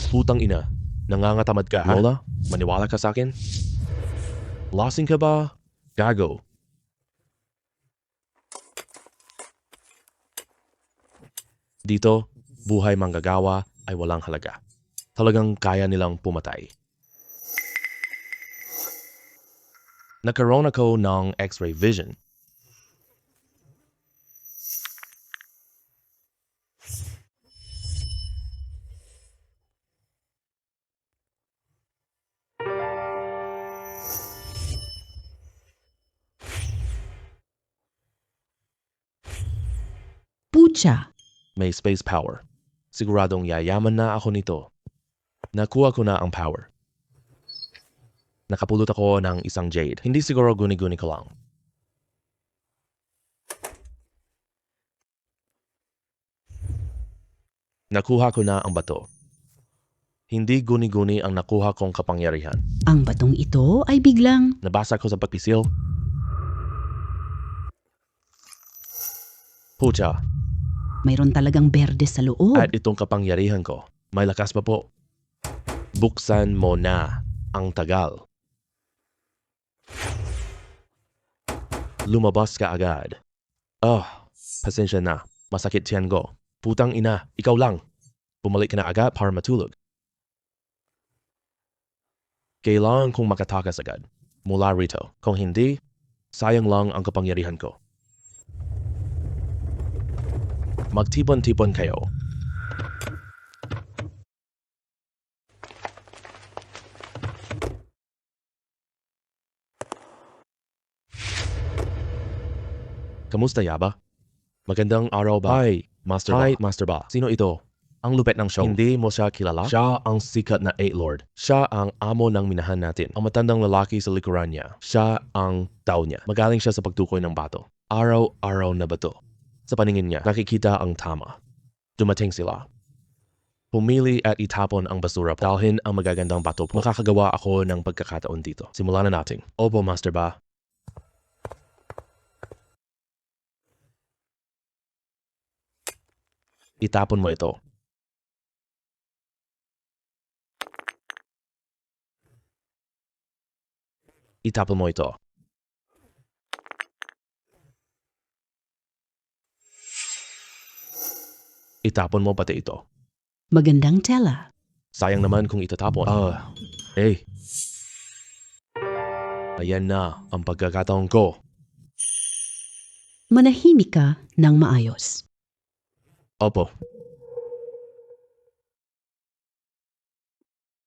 Putang ina, nangangatamad ka ha? Lola, maniwala ka sa akin? Lasing ka ba? Gago. Dito, buhay manggagawa ay walang halaga. Talagang kaya nilang pumatay. Nagkaroon ako ng X-ray vision. Pucha, May space power. Siguradong yayaman na ako nito. Nakuha ko na ang power. Nakapulot ako ng isang jade. Hindi siguro guni-guni ko lang. Nakuha ko na ang bato. Hindi guni-guni ang nakuha kong kapangyarihan. ang batong ito ay biglang Nabasa ko sa pagpisil. Pucha, mayroon talagang berde sa loob. at itong kapangyarihan ko, may lakas pa po. Buksan mo na ang tagal. Lumabas ka agad. Pasensya na. Masakit tiyan ko. Putang ina, ikaw lang. Bumalik ka na agad para matulog. Kailangan kong makatakas agad mula rito. Kung hindi, sayang lang ang kapangyarihan ko. Magtipon-tipon kayo. Kamusta yaba? Magandang araw ba? Hi, Master Ba. Hi, Master Ba. Sino ito? Ang lupet ng show. Hindi mo siya kilala? Siya ang sikat na 8 Lord. Siya ang amo ng minahan natin. Ang matandang lalaki sa likuran niya. Siya ang tao niya. Magaling siya sa pagtukoy ng bato. Araw-araw na bato. Sa paningin niya, nakikita ang tama. Dumating sila. Pumili at itapon ang basura. Dalhin ang magagandang bato po. Makakagawa ako ng pagkakataon dito. Simulan na natin. Opo, Master Ba. Itapon mo ito. Itapon mo ito. Itapon mo pati ito. Magandang tela. Sayang naman kung itatapon. Hey. Ayan na ang pagkakataon ko. Manahimik ka ng maayos. Opo.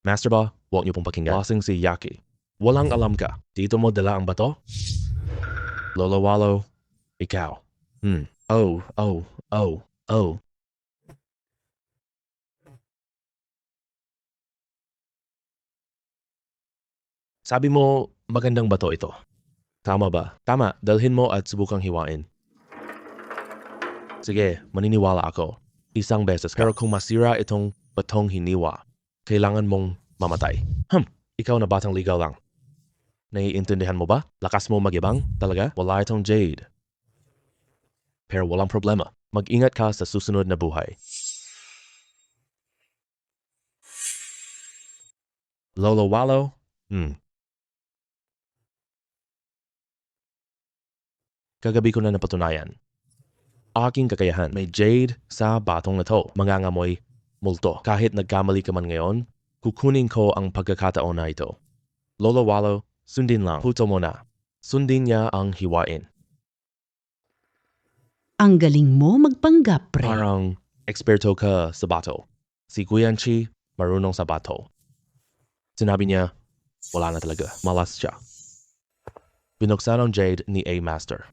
Master Ba, huwag niyo pong pakinggan. Lasing si Yaki. Walang alam ka. Dito mo dala ang bato? Lolo Wallo, ikaw. Oh. Sabi mo, magandang bato ito. Tama ba? Tama, dalhin mo at subukang hiwain. Sige, maniniwala ako. Isang beses ka. Pero kung masira itong batong hiniwa, kailangan mong mamatay. Ikaw na batang ligaw lang. Naiintindihan mo ba? Lakas mo magyabang? Talaga? Wala itong jade. Pero walang problema. Mag-ingat ka sa susunod na buhay. Lolo Wallo? Kagabi ko na napatunayan. Aking kakayahan. May jade sa batong na to. Mangangamoy multo. Kahit nagkamali ka man ngayon, kukunin ko ang pagkakataon na ito. Lolo Wallo, sundin lang. Puto mo na. Sundin niya ang hiwain. Ang galing mo magpanggap, pre. Parang eksperto ka sa bato. Si Guyanchi, marunong sa bato. Sinabi niya, wala na talaga. Malas siya. Binuksan ang jade ni A Master.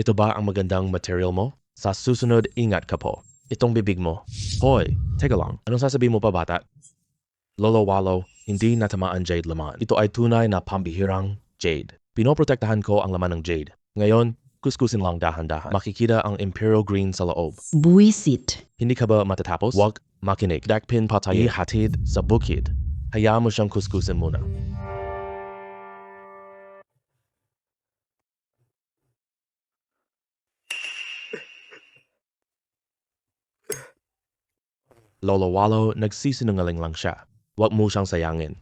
Ito ba ang magandang material mo? Sa susunod, ingat ka po. Itong bibig mo. Hoy, teka lang. Anong sasabihin mo pa, bata? Lolo Wallo, hindi natamaan jade laman. Ito ay tunay na pambihirang jade. Pinoprotektahan ko ang laman ng jade. Ngayon, kuskusin lang dahan-dahan. Makikita ang Imperial Green sa loob. Buwisit. Hindi ka ba matatapos? Huwag makinig. Dakpin patayin. Ihatid sa bukid. Hayaan mo siyang kuskusin muna. Lolo Wallo, nagsisinungaling lang siya. Huwag mo siyang sayangin.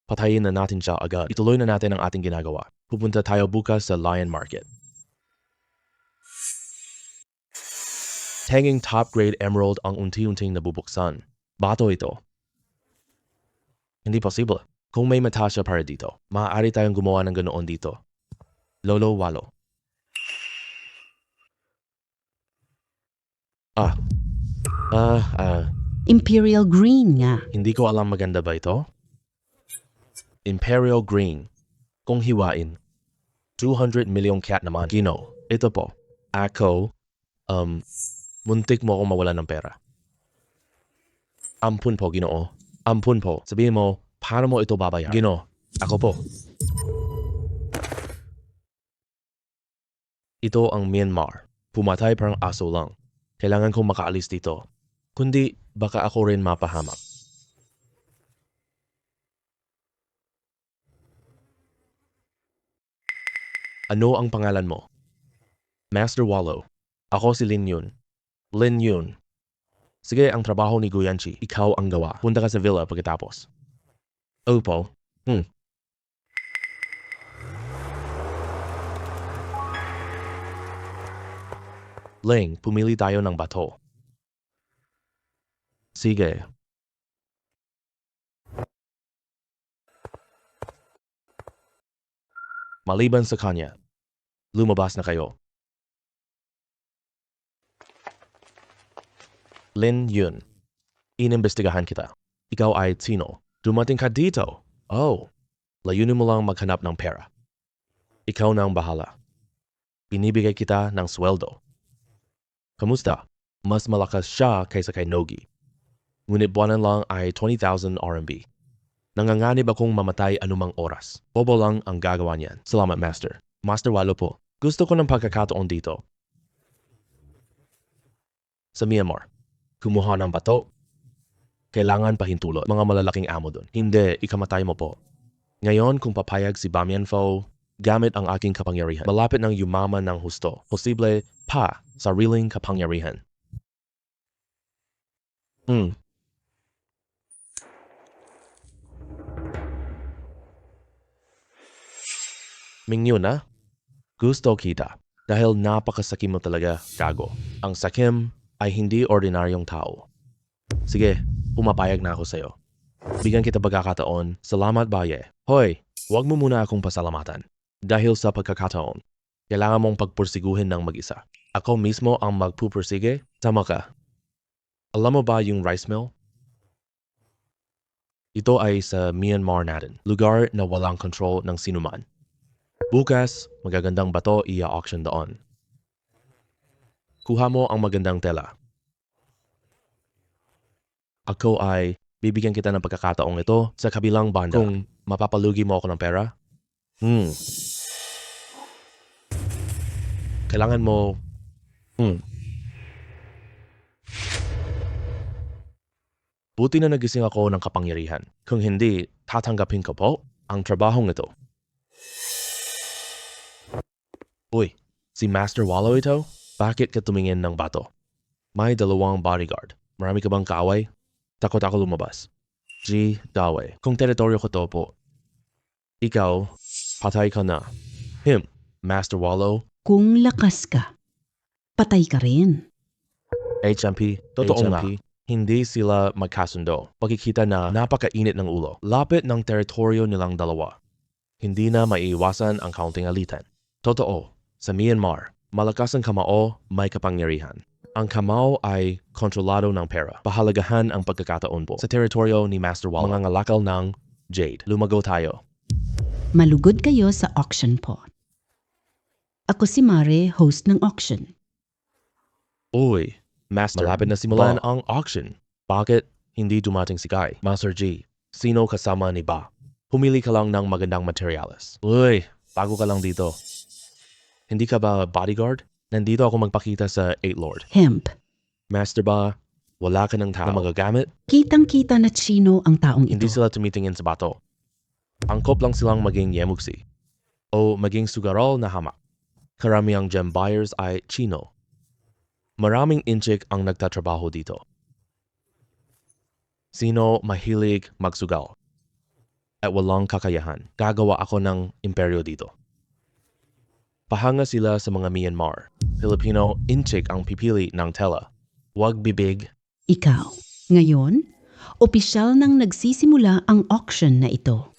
Patayin na natin siya agad. Ituloy na natin ang ating ginagawa. Pupunta tayo bukas sa Lion Market. Hanging top-grade emerald ang unti-unting nabubuksan. Bato ito. Hindi posible. Kung may mata siya para dito, maaari tayong gumawa ng ganoon dito. Lolo Wallo. Imperial Green nga. Hindi ko alam maganda ba ito? Imperial Green. Kung hiwain. 200 milyong cat naman. Gino, ito po. Ako, muntik mo akong mawalan ng pera. Ampun po, Ginoo. Ampun po. Sabihin mo, paano mo ito babayaran? Gino, ako po. Ito ang Myanmar. Pumatay parang aso lang. Kailangan kong makaalis dito. Kundi, baka ako rin mapahamak. Ano ang pangalan mo? Master Wallo. Ako si Lin Yun. Lin Yun. Sige, ang trabaho ni Guyanchi. Ikaw ang gawa. Punta ka sa villa pagkatapos. Opo. Ling, pumili tayo ng bato. Sige. Maliban sa kanya, lumabas na kayo. Lin Yun, inimbestigahan kita. Ikaw ay sino? Dumating ka dito. Oh, layunin mo lang maghanap ng pera. Ikaw na ang bahala. Binibigay kita ng sweldo. Kamusta? Mas malakas siya kaysa kay Nogi. Ngunit buwanan lang ay 20,000 RMB. Nanganganib akong mamatay anumang oras. Bobo lang ang gagawa niyan. Salamat, Master. Master Wallo po. Gusto ko ng pagkakataon dito. Sa Myanmar. Kumuha ng bato. Kailangan pahintulot. Mga malalaking amo doon. Hindi, ikamatay mo po. Ngayon, kung papayag si Bamian Pho, gamit ang aking kapangyarihan, malapit ng yumaman ng husto. Posible pa sariling kapangyarihan. Mingyo na? Gusto kita. Dahil napakasakim mo talaga, gago. Ang sakim ay hindi ordinaryong tao. Sige, pumapayag na ako sa'yo. Bigyan kita pagkakataon. Salamat, Baye. Hoy, huwag mo muna akong pasalamatan. Dahil sa pagkakataon, kailangan mong pagpursiguhin ng mag-isa. Ako mismo ang magpupursige? Tama ka. Alam mo ba yung rice mill? Ito ay sa Myanmar natin. Lugar na walang control ng sinuman. Bukas, magagandang bato i-auction doon. Kuha mo ang magandang tela. Ako ay bibigyan kita ng pagkakataong ito sa kabilang banda. Kung mapapalugi mo ako ng pera, kailangan mo, Buti na nagising ako ng kapangyarihan. Kung hindi, tatanggapin ko po ang trabahong ito. Uy, si Master Wallo ito? Bakit ka tumingin ng bato? May 2 bodyguard. Marami ka bang kaaway? Takot ako lumabas. G. Dawe. Kung teritoryo ko to po. Ikaw, patay ka na. Master Wallo. Kung lakas ka, patay ka rin. HMP. Totoo nga. Hindi sila magkasundo. Pagkikita na napakainit ng ulo. Lapit ng teritoryo nilang dalawa. Hindi na maiiwasan ang kaunting alitan. Totoo. Sa Myanmar, malakas ang kamao, may kapangyarihan. Ang kamao ay kontrolado ng pera. Pahalagahan ang pagkakataon po. Sa teritoryo ni Master Wallo, mga ngalakal ng Jade. Lumago tayo. Malugod kayo sa auction po. Ako si Mare, host ng auction. Uy, Master, malapit na simulan ang auction. Bakit hindi dumating si Kai? Master G, sino kasama ni Ba? Pumili ka lang ng magandang materials. Uy, bago ka lang dito. Hindi ka ba bodyguard? Nandito ako magpakita sa 8 Lord. Hemp. Master Ba, wala ka ng tao na magagamit? Kitang-kita na sino ang taong Hindi ito. sila tumitingin sa bato. Angkop lang silang maging yemuksi o maging sugarol na hamak. Karamiang gem buyers ay Chino. Maraming inchik ang nagtatrabaho dito. Sino mahilig magsugal at walang kakayahan? Gagawa ako ng imperyo dito. Pahanga sila sa mga Myanmar. Filipino, inchik ang pipili ng tela. Huwag bibig. Ikaw. Ngayon, opisyal nang nagsisimula ang auction na ito.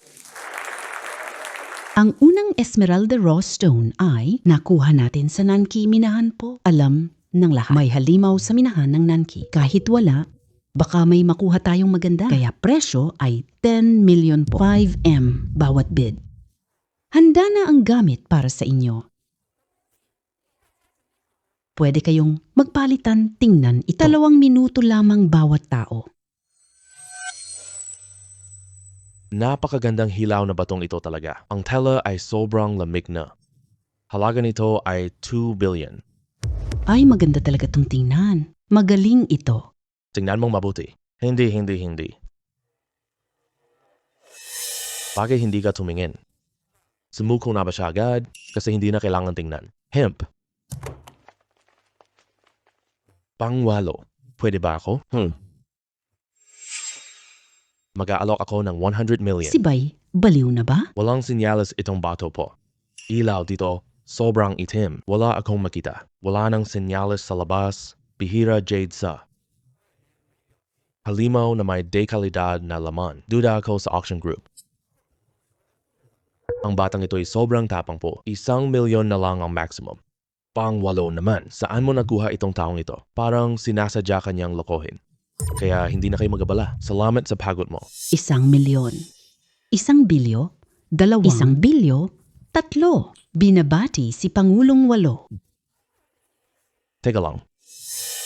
Ang unang Esmeralda Raw Stone ay nakuha natin sa Nanki Minahan po. Alam ng lahat. May halimaw sa minahan ng Nanki. Kahit wala, baka may makuha tayong maganda. Kaya presyo ay 10 million po. 5M bawat bid. Handa na ang gamit para sa inyo. Pwede kayong magpalitan, tingnan ito. 2 minuto lamang bawat tao. Napakagandang hilaw na batong ito talaga. Ang tela ay sobrang lamig na. Halaga nito ay 2 billion. Ay, maganda talaga itong tingnan. Magaling ito. Tingnan mong mabuti. Hindi. Bagay hindi ka tumingin. Sumuko na ba siya agad? Kasi hindi na kailangan tingnan. Hemp. Pangwalo. Pwede ba ako? Mag-aalok ako ng 100 million. Si Bay, baliw na ba? Walang sinyalis itong bato po. Ilaw dito, sobrang itim. Wala akong makita. Wala nang sinyalis sa labas. Bihira jade sa. Halimaw na may dekalidad na laman. Duda ako sa auction group. Ang batang ito ay sobrang tapang po. 1 milyon na lang ang maximum. Pangwalo naman. Saan mo nakuha itong taong ito? Parang sinasadya kanyang lokohin. Kaya hindi na kayo magabala. Salamat sa pagod mo. 1 milyon. 1 bilyo? 2. 1 bilyo? 3. Binabati si Pangulong Walo. Teka lang.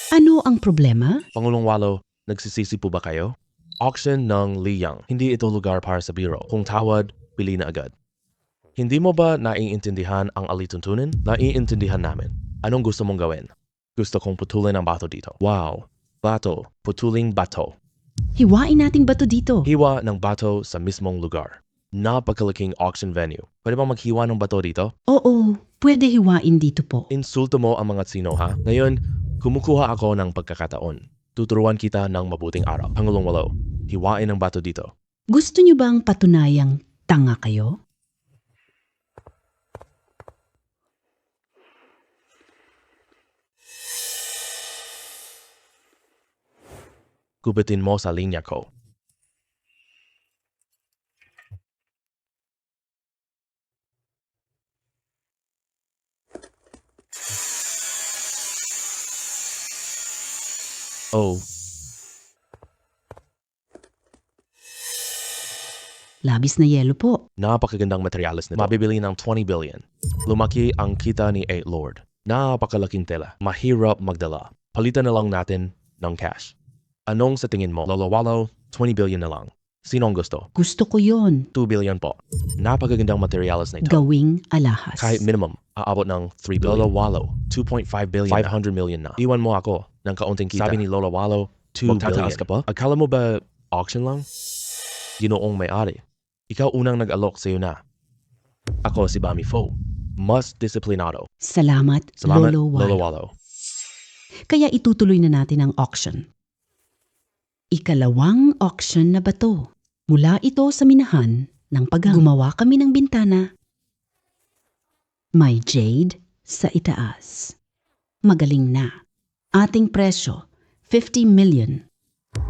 Ano ang problema? Pangulong Walo, nagsisisi po ba kayo? Auction ng Liyang. Hindi ito lugar para sa biro. Kung tawad, pili na agad. Hindi mo ba naiintindihan ang alituntunin? Naiintindihan namin. Anong gusto mong gawin? Gusto kong putulin ang bato dito. Wow. Bato. Putuling bato. Hiwain nating bato dito. Hiwa ng bato sa mismong lugar. Napakalaking auction venue. Pwede bang maghiwa ng bato dito? Oo, pwede hiwain dito po. Insulto mo ang mga sino ha? Ngayon, kumukuha ako ng pagkakataon. Tuturuan kita ng mabuting araw. Pangulong Walo, hiwain ang bato dito. Gusto niyo bang patunayang tanga kayo? Gupitin mo sa linya ko. Oh, Labis na yelo po. napakagandang materialis nito. Mabibili ng 20 billion. Lumaki ang kita ni 8 Lord. Napakalaking tela. Mahirap magdala. Palitan na lang natin ng cash. Anong sa tingin mo? Lolo Walo, 20 billion na lang. Sinong gusto? Gusto ko yon. 2 billion po. Napakagandang materialis na ito. Gawing alahas. Kahit minimum, aabot ng 3 billion. Lolo Walo, 2.5 billion. 500 million na. Iwan mo ako ng kaunting kita. Sabi ni Lolo Walo, 2 billion. Ka pa? Akala mo ba auction lang? Ginoong may-ari. Ikaw unang nag-alok sa'yo na. Ako si Bami Fo. Mas disiplinado. Salamat, Salamat, Lolo Walo. Lolo Walo. Kaya itutuloy na natin ang auction. Ikalawang auction na bato. Mula ito sa minahan ng gumawa kami ng bintana. May jade sa itaas. Magaling na. Ating presyo, 50 million.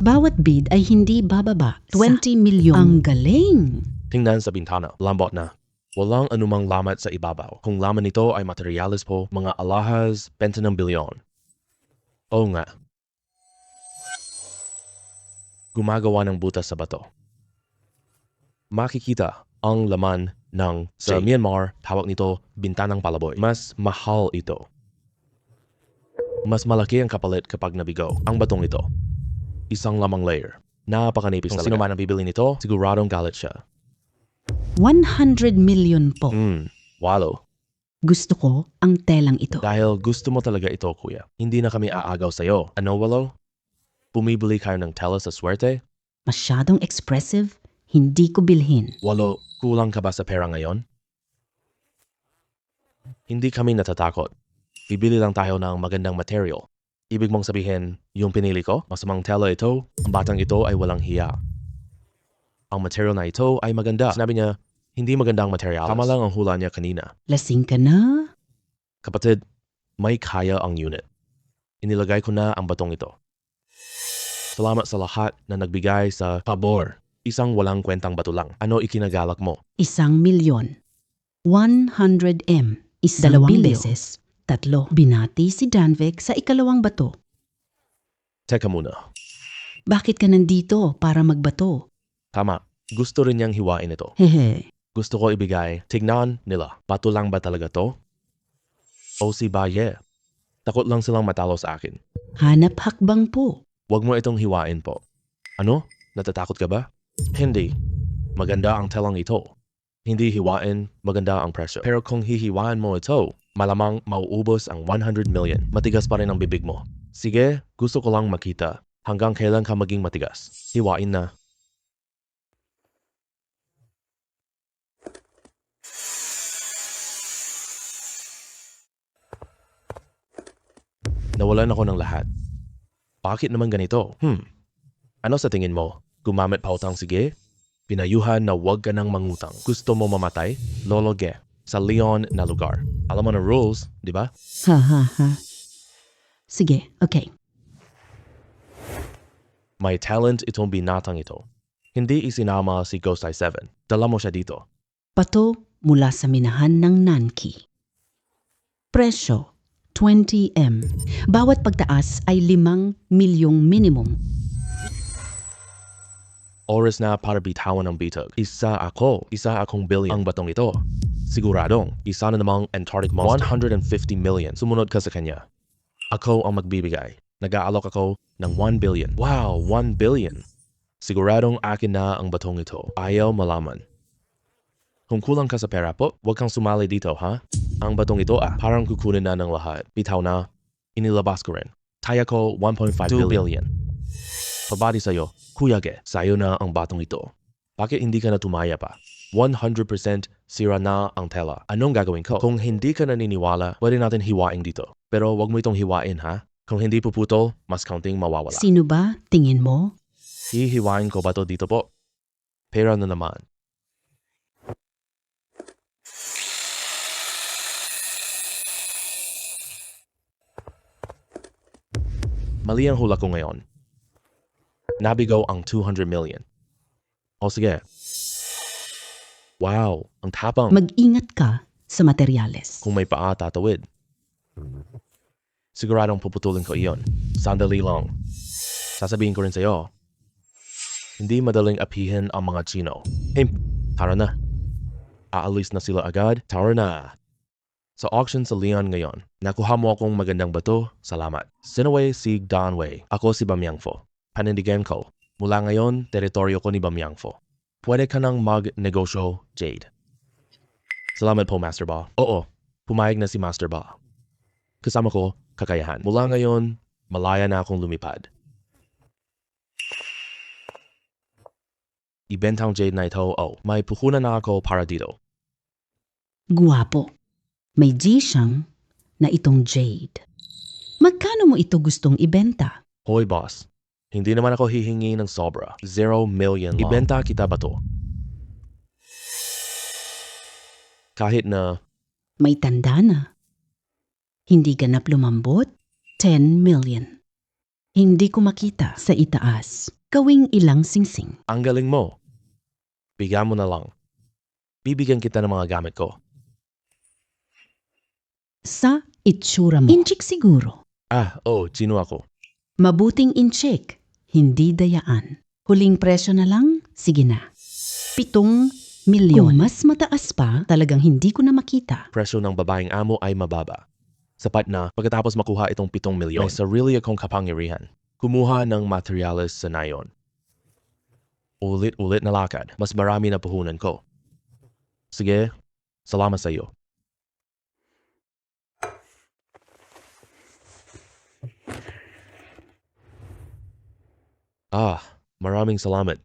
Bawat bid ay hindi bababa, 20 milyon. Ang galing! Tingnan sa bintana, lambot na. Walang anumang lamat sa ibabaw. Kung laman nito ay materialis po, mga alahas, 20 ng bilyon. Oo nga. Gumagawa ng butas sa bato. Makikita ang laman ng sa Myanmar, tawag nito bintanang palaboy. Mas mahal ito. Mas malaki ang kapalit kapag nabigo ang batong ito. Isang lamang layer. Napakanipis talaga. Kung sino man ang bibili nito, siguradong galit siya. 100 million po. Walo. Gusto ko ang telang ito. Dahil gusto mo talaga ito, kuya. Hindi na kami aagaw sa'yo. Ano, Walo? Bumibili kayo ng tela sa swerte? Masyadong expressive, hindi ko bilhin. Walo, kulang ka ba sa pera ngayon? Hindi kami natatakot. Bibili lang tayo ng magandang material. Ibig mong sabihin, yung pinili ko, masamang tela ito, ang batang ito ay walang hiya. Ang material na ito ay maganda. Sinabi niya, hindi magandang material. Tama lang ang hula niya kanina. Lasing ka na? Kapatid, may kaya ang unit. Inilagay ko na ang batong ito. Salamat sa lahat na nagbigay sa pabor. Isang walang kwentang bato lang. Ano ikinagalak mo? 1,000,000. 100M. Isang Dalawang bilyo. beses. 3. Binati si Danvik sa ikalawang bato. Teka muna. Bakit ka nandito para magbato? Tama. Gusto rin niyang hiwain ito. Hehe. Gusto ko ibigay. Tignan nila. Bato lang ba talaga to? O si Baye. Takot lang silang matalo sa akin. Hanap hakbang po. Huwag mo itong hiwain po. Ano? Natatakot ka ba? Hindi. Maganda ang telang ito. Hindi hiwain, maganda ang presyo. Pero kung hihiwain mo ito, malamang mauubos ang 100 million. Matigas pa rin ang bibig mo. Sige, gusto ko lang makita. Hanggang kailan ka maging matigas? Hiwain na. Nawalan ako ng lahat. Bakit naman ganito? Ano sa tingin mo? Gumamit pa utang sige? Pinayuhan na huwag ka nang mangutang. Gusto mo mamatay? Lologe. Sa Leon na lugar. Alam mo na rules, di ba? Ha ha ha. Sige, okay. May talent itong binatang ito. Hindi isinama si Ghost Eye 7. Dala mo siya dito. Pato mula sa minahan ng Nanki. Presyo, 20M. Bawat pagtaas ay 5 milyong minimum. Oras na para bitawan ang bitag. Isa akong billion ang batong ito. Siguradong, isa na namang Antarctic monster. 150 million. Sumunod ka sa kanya. Ako ang magbibigay. Nag-aalok ako ng 1 billion. Wow, 1 billion. Siguradong akin na ang batong ito. Ayaw malaman. Kung kulang ka sa pera po, huwag kang sumali dito, ha? Ang batong ito parang kukunin na ng lahat. Bitaw na, inilabas ko rin. Taya ko 1.5 billion. Pabati sa'yo, Kuya Ge, sa'yo na ang batong ito. Bakit hindi ka na tumaya pa? 100% sira na ang tela. Anong gagawin ko? Kung hindi ka naniniwala, pwede natin hiwain dito. Pero wag mo itong hiwain, ha? Kung hindi puputol, mas counting mawawala. Sino ba, tingin mo? Hihiwain ko ba to dito po? Pera na naman. Mali ang hula ko ngayon. Nabigo ang 200 million. O sige. Wow, ang tapang. Mag-ingat ka sa materyales. Kung may paa, tatawid. Siguradong puputulin ko iyon. Sandali lang. Sasabihin ko rin sa'yo. Hindi madaling apihin ang mga Chino. Tara na. Aalis na sila agad. Tara na. Sa auction sa Leon ngayon, nakuha mo akong magandang bato. Salamat. Sinaway si Donway. Ako si Bamyangfo. Panindigan ko. Mula ngayon, teritoryo ko ni Bamyangfo. Pwede ka nang mag-negosyo, Jade. Salamat po, Master Ba. Oo, pumayag na si Master Ba. Kasama ko, kakayahan. Mula ngayon, malaya na akong lumipad. Ibentang Jade na ito, may puhunan na ako para dito. Guwapo. May G siyang na itong Jade. Magkano mo ito gustong ibenta? Hoy, boss. Hindi naman ako hihingi ng sobra. 0 million lang. Ibenta kita ba to? Kahit na May tanda na. Hindi ganap lumambot? 10 million. Hindi ko makita sa itaas. Gawing ilang singsing. ang galing mo. Bigyan mo na lang. Bibigyan kita ng mga gamit ko. Sa itsura mo. Inchik siguro. Sino ako? Mabuting inchik. Hindi dayaan. Huling presyo na lang? Sige na. 7 milyon. Kung mas mataas pa, talagang hindi ko na makita. Presyo ng babaeng amo ay mababa. Sapat na pagkatapos makuha itong 7 milyon. May sarili akong kapangyarihan. Kumuha ng materyales sa nayon. Ulit-ulit na lakad. Mas marami na puhunan ko. Sige, salamat sa iyo. Maraming salamat.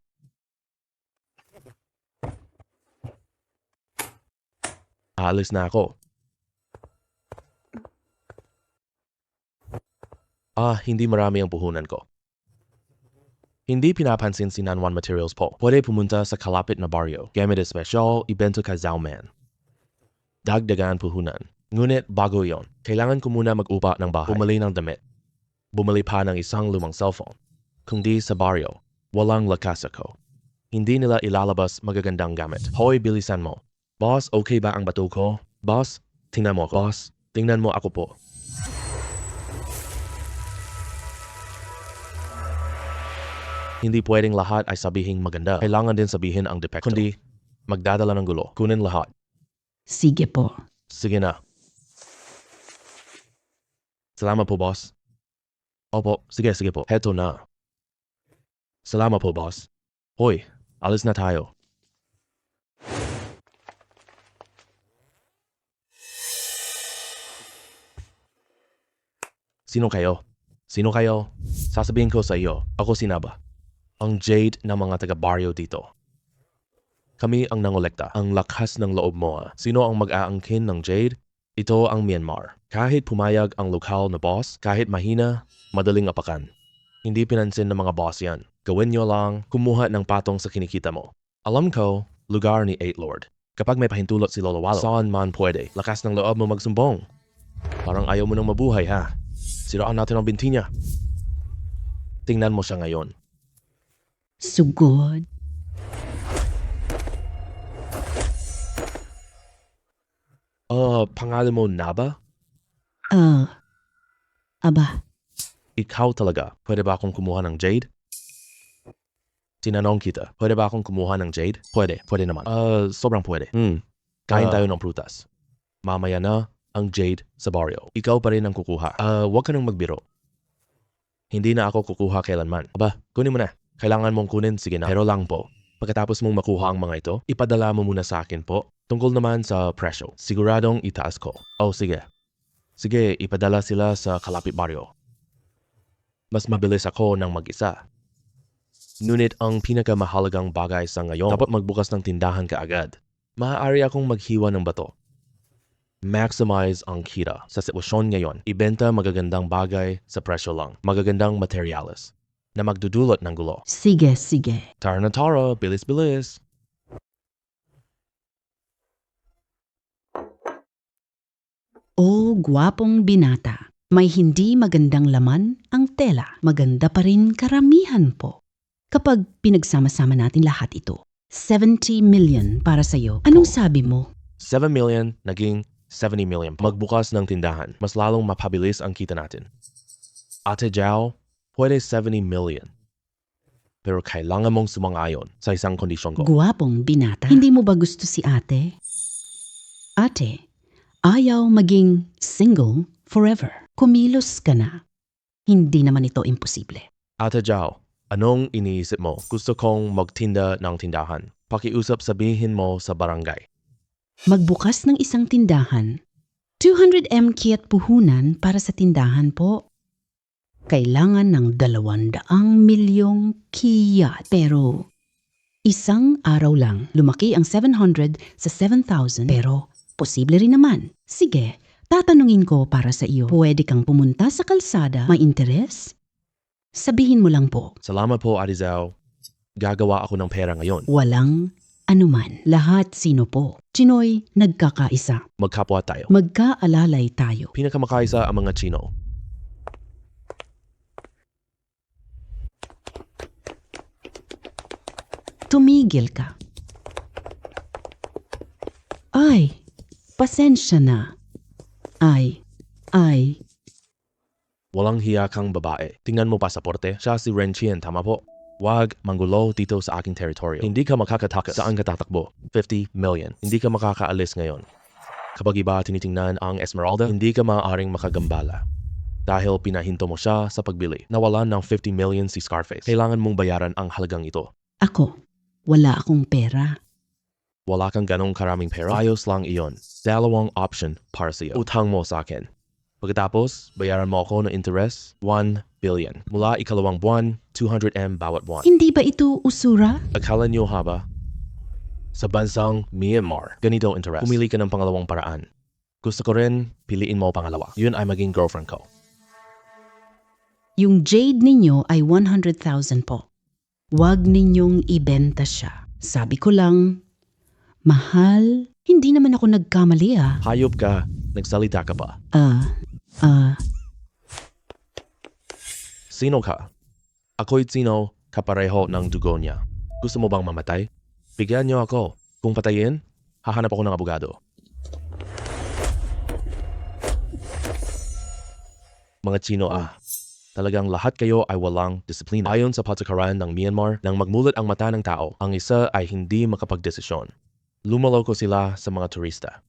Aalis na ako. Hindi marami ang puhunan ko. Hindi pinapansin si Nanwan Materials po. Pwede pumunta sa kalapit na baryo. Gamit espesyal, ibento kay Zauman. Dagdagan puhunan. Ngunit bago yon, kailangan ko muna mag-upa ng bahay. Bumili ng damit. Bumili pa ng isang lumang cellphone. Kundi sa baryo, walang lakas ako. Hindi nila ilalabas magagandang gamit. Hoy, bilisan mo. Boss, okay ba ang bato ko? Boss, tingnan mo ako. Boss, tingnan mo ako po. Hindi pwedeng lahat ay sabihing maganda. Kailangan din sabihin ang depekto. Kundi, magdadala ng gulo. Kunin lahat. Sige po. Sige na. Salamat po, boss. Opo, sige po. Heto na. Salamat po, boss. Hoy, alis na tayo. Sino kayo? Sino kayo? Sasabihin ko sa iyo, ako si Naba. Ang Jade ng mga taga-baryo dito. Kami ang nangolekta. Ang lakas ng loob mo. Sino ang mag-aangkin ng Jade? Ito ang Myanmar. Kahit pumayag ang lokal na boss, kahit mahina, madaling apakan. Hindi pinansin ng mga boss yan. Gawin nyo lang, kumuha ng patong sa kinikita mo. Alam ko, lugar ni Eight Lord. Kapag may pahintulot si Lolo Walo, saan man pwede. Lakas ng loob mo magsumbong. Parang ayaw mo nang mabuhay ha. Siraan natin ang binti niya. Tingnan mo siya ngayon. Sugod. Pangalan mo Naba? Aba, Ikaw talaga. Pwede ba akong kumuha ng Jade? Tinanong kita, pwede ba akong kumuha ng Jade? Pwede naman. Sobrang pwede. Kain tayo ng prutas. Mamaya na ang Jade sa baryo. Ikaw pa rin ang kukuha. Huwag ka nang magbiro. Hindi na ako kukuha kailanman. Aba, kunin mo na. Kailangan mong kunin, sige na. Pero lang po, pagkatapos mong makuha ang mga ito, ipadala mo muna sa akin po. Tungkol naman sa presyo, siguradong itaas ko. Sige. Sige, ipadala sila sa kalapit baryo. Mas mabilis ako ng mag-isa. Ngunit ang pinakamahalagang bagay sa ngayon, dapat magbukas ng tindahan kaagad. Maaari akong maghiwa ng bato. Maximize ang kita. Sa sitwasyon ngayon, ibenta magagandang bagay sa presyo lang. Magagandang materyales na magdudulot ng gulo. sige. Tara na tara, bilis-bilis. Gwapong binata. May hindi magandang laman ang tela. Maganda pa rin karamihan po. Kapag pinagsama-sama natin lahat ito, 70 million para sa'yo. Anong sabi mo? 7 million naging 70 million. Magbukas ng tindahan, mas lalong mapabilis ang kita natin. Ate Jao, pwede 70 million. Pero kailangan mong sumang-ayon sa isang kondisyon ko. Gwapong binata. Hindi mo ba gusto si ate? Ate, ayaw maging single forever. Kumilos ka na. Hindi naman ito imposible. Ate Jao, anong iniisip mo? Gusto kong magtinda ng tindahan. Pakiusap sabihin mo sa barangay. Magbukas ng isang tindahan. 200M kiyat puhunan para sa tindahan po. Kailangan ng 200 milyong kiyat. Pero isang araw lang, lumaki ang 700 sa 7,000. Pero posible rin naman. Sige, tatanungin ko para sa iyo. Pwede kang pumunta sa kalsada. May interes? Sabihin mo lang po. Salamat po, Ate Zhao. Gagawa ako ng pera ngayon. Walang anuman. Lahat sino po. Chinoy, nagkakaisa. Magkapwa tayo. Magkaalalay tayo. Pinakamakaisa ang mga Chino. Tumigil ka. Ay, pasensya na. Ay. Walang hiya kang babae. Tingnan mo pasaporte. Siya si Ren Chien, tama po. Wag manggulo dito sa aking teritoryo. Hindi ka makakatakas. Saan ka tatakbo? 50 million. Hindi ka makakaalis ngayon. Kapag iba tinitingnan ang Esmeralda, hindi ka maaaring makagambala. Dahil pinahinto mo siya sa pagbili. Nawalan ng 50 million si Scarface. Kailangan mong bayaran ang halagang ito. Ako, wala akong pera. Wala kang ganong karaming pera. Ayos lang iyon. Dalawang option para sa iyo. Utang mo sa akin. Pagkatapos, bayaran mo ako ng interest, 1 billion. Mula ikalawang buwan, 200M bawat buwan. Hindi ba ito usura? Akala niyo haba? Sa bansang Myanmar, ganito ang interest. Pumili ka ng pangalawang paraan. Gusto ko rin, piliin mo pangalawa. Yun ay maging girlfriend ko. Yung jade ninyo ay 100,000 po. Huwag ninyong ibenta siya. Sabi ko lang, mahal, hindi naman ako nagkamali ah. Hayop ka, nagsalita ka pa. Sino ka? Ako'y sino, kapareho ng dugo niya. Gusto mo bang mamatay? Bigyan niyo ako. Kung patayin, hahanap ako ng abogado. Mga Chino talagang lahat kayo ay walang disiplina. Ayon sa patakaran ng Myanmar, nang magmulat ang mata ng tao, ang isa ay hindi makapagdesisyon. Lumaloko sila sa mga turista.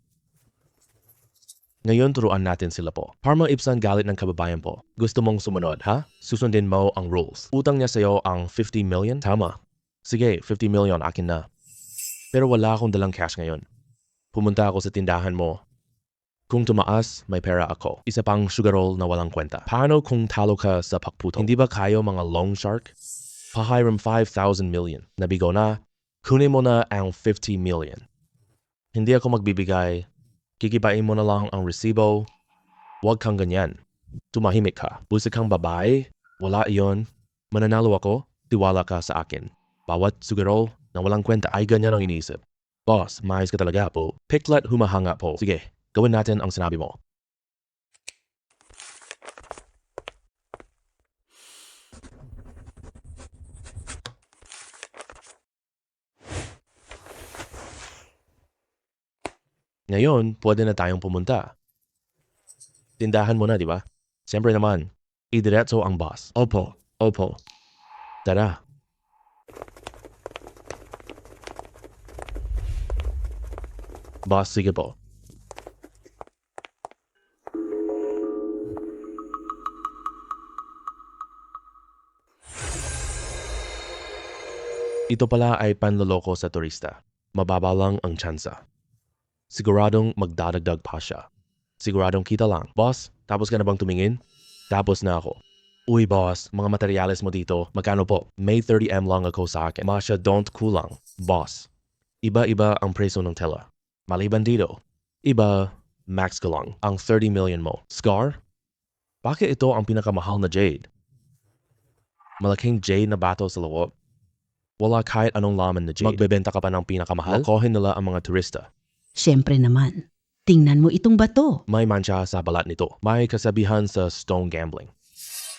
Ngayon turuan natin sila po. Para maibsan galit ng kababayan po. Gusto mong sumunod, ha? Susundin mo ang rules. Utang niya sa'yo ang 50 million? Tama. Sige, 50 million akin na. Pero wala akong dalang cash ngayon. Pumunta ako sa tindahan mo. Kung tumaas, may pera ako. Isa pang sugar roll na walang kwenta. Paano kung talo ka sa pakputo? Hindi ba kayo mga loan shark? Pahiram 5,000 million. Nabigo na, kunin mo na ang 50 million. Hindi ako magbibigay. Kikibain mo na lang ang resibo. Huwag kang ganyan. Tumahimik ka. Busik kang babae. Wala iyon. Mananalo ako. Tiwala ka sa akin. Bawat sugar roll na walang kwenta ay ganyan ang iniisip. Boss, maayos ka talaga po. Piklet humahanga po. Sige. Gawin natin ang sinabi mo. Ngayon, pwede na tayong pumunta. Tindahan mo na, di ba? Siyempre naman, idiretso ang boss. Opo. Tara. Boss, sige po. Ito pala ay panloloko sa turista. Mababa lang ang tsansa. Siguradong magdadagdag pa siya. Siguradong kita lang. Boss, tapos ka na bang tumingin? Tapos na ako. Uy boss, mga materyales mo dito, magkano po? May 30M lang ako sa akin. Masya, don't kulang. Boss, iba-iba ang preso ng tela. Maliban dito, iba, max ka lang. Ang 30 million mo. Scar? Bakit ito ang pinakamahal na jade? Malaking jade na bato sa loob. Wala kahit anong laman na jade. Magbebenta ka pa ng pinakamahal? Makohin nila ang mga turista. Siyempre naman. Tingnan mo itong bato. May mancha sa balat nito. May kasabihan sa stone gambling.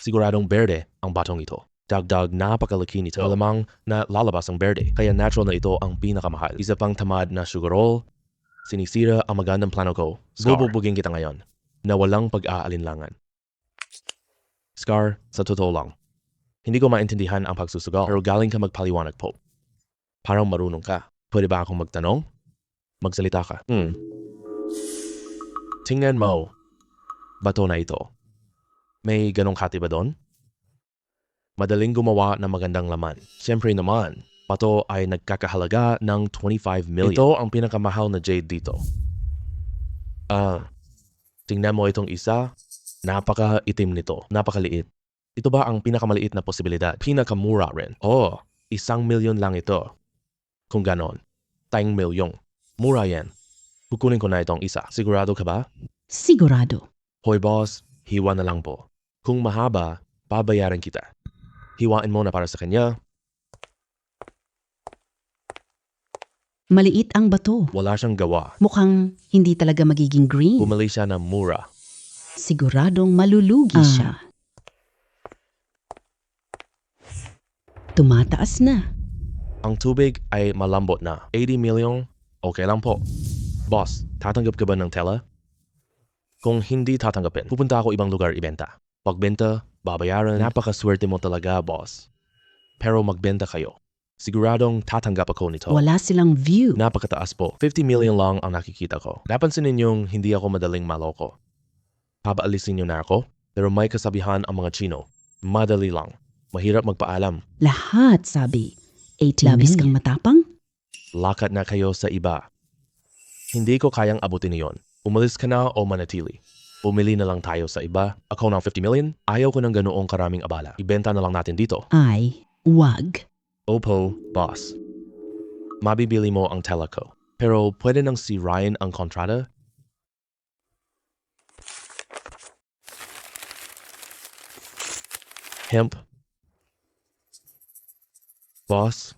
Siguradong berde ang batong ito. Dagdag napakalaki nito. Malamang na lalabas ang berde. Kaya natural na ito ang pinakamahal. Isa pang tamad na sugar roll. Sinisira ang magandang plano ko. Bububugin kita ngayon na walang pag-aalinlangan. Scar, sa totoo lang. Hindi ko maintindihan ang pagsusugal, pero galing ka magpaliwanag po. Parang marunong ka. Pwede ba akong magtanong? Magsalita ka. Tingnan mo. Bato na ito. May ganong kati ba doon? Madaling gumawa ng magandang laman. Siyempre naman, bato ay nagkakahalaga ng 25 million. Ito ang pinakamahal na jade dito. Tingnan mo itong isa. Napaka-itim nito. Napakaliit. Ito ba ang pinakamaliit na posibilidad? Pinakamura rin. 1 million lang ito. Kung ganon, 10 milyong. Mura yan. Kukunin ko na itong isa. Sigurado ka ba? Sigurado. Hoy boss, hiwa na lang po. Kung mahaba, babayaran kita. Hiwain mo na para sa kanya. Maliit ang bato. Wala siyang gawa. Mukhang hindi talaga magiging green. Bumili siya ng mura. Siguradong malulugi siya. Tumataas na. Ang tubig ay malambot na. 80 milyong, okay lang po. Boss, tatanggap ka ba ng tela? Kung hindi tatanggapin, pupunta ako ibang lugar ibenta. Pagbenta, babayaran. Napakaswerte mo talaga, boss. Pero magbenta kayo. Siguradong tatanggap ako nito. Wala silang view. Napakataas po. 50 million lang ang nakikita ko. Napansin ninyong hindi ako madaling maloko. Papaalisin niyo na ako, pero may kasabihan ang mga Chino. Madali lang. Mahirap magpaalam. Lahat, sabi. 80 Labis kang matapang? Lakat na kayo sa iba. Hindi ko kayang abutin iyon. Umalis ka na o manatili. Pumili na lang tayo sa iba. Ako ng 50 million, ayaw ko ng ganoong karaming abala. Ibenta na lang natin dito. Ay, wag. Opo, boss. Mabibili mo ang tela ko. Pero pwede nang si Ryan ang kontrata? Hemp. Boss,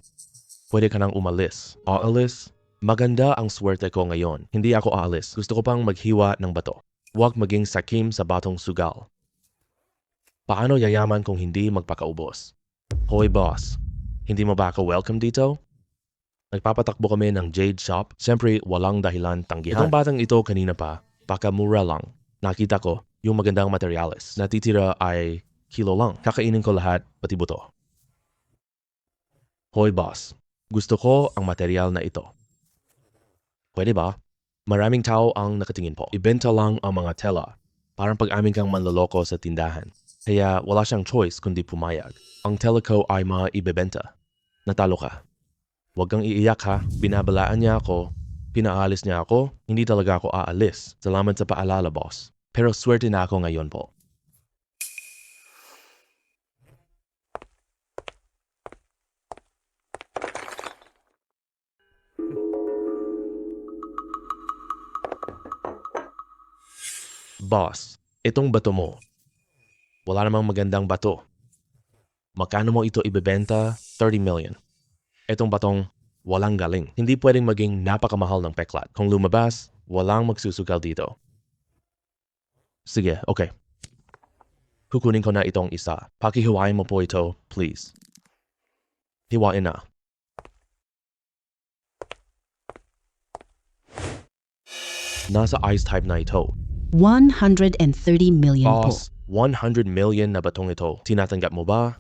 pwede ka nang umalis. Aalis? Maganda ang swerte ko ngayon. Hindi ako aalis. Gusto ko pang maghiwa ng bato. Huwag maging sakim sa batong sugal. Paano yayaman kung hindi magpakaubos? Hoy boss, hindi mo ba ako welcome dito? Nagpapatakbo kami ng Jade Shop. Siyempre, walang dahilan tanggihan. Itong batang ito kanina pa, pakamura lang. Nakita ko yung magandang materyales. Natitira ay kilo lang. Kakainin ko lahat, pati buto. Hoy boss, gusto ko ang material na ito. Pwede ba? Maraming tao ang nakatingin po. Ibenta lang ang mga tela. Parang pag-amin kang manloloko sa tindahan. Kaya wala siyang choice kundi pumayag. Ang tela ko ay maibebenta. Natalo ka. Huwag kang iiyak ha. Binabalaan niya ako. Pinaalis niya ako. Hindi talaga ako aalis. Salamat sa paalala, boss. Pero swerte na ako ngayon po. Boss, itong bato mo. Wala namang magandang bato. Magkano mo ito ibebenta? 30 million. Itong batong walang galing. Hindi pwedeng maging napakamahal ng peklat. Kung lumabas, walang magsusugal dito. Sige, okay. Kukunin ko na itong isa. Pakihiwain mo po ito, please. Hiwain na. Nasa ice type na ito. 130 million po. Boss, 100 million na batong ito. Tinatanggap mo ba?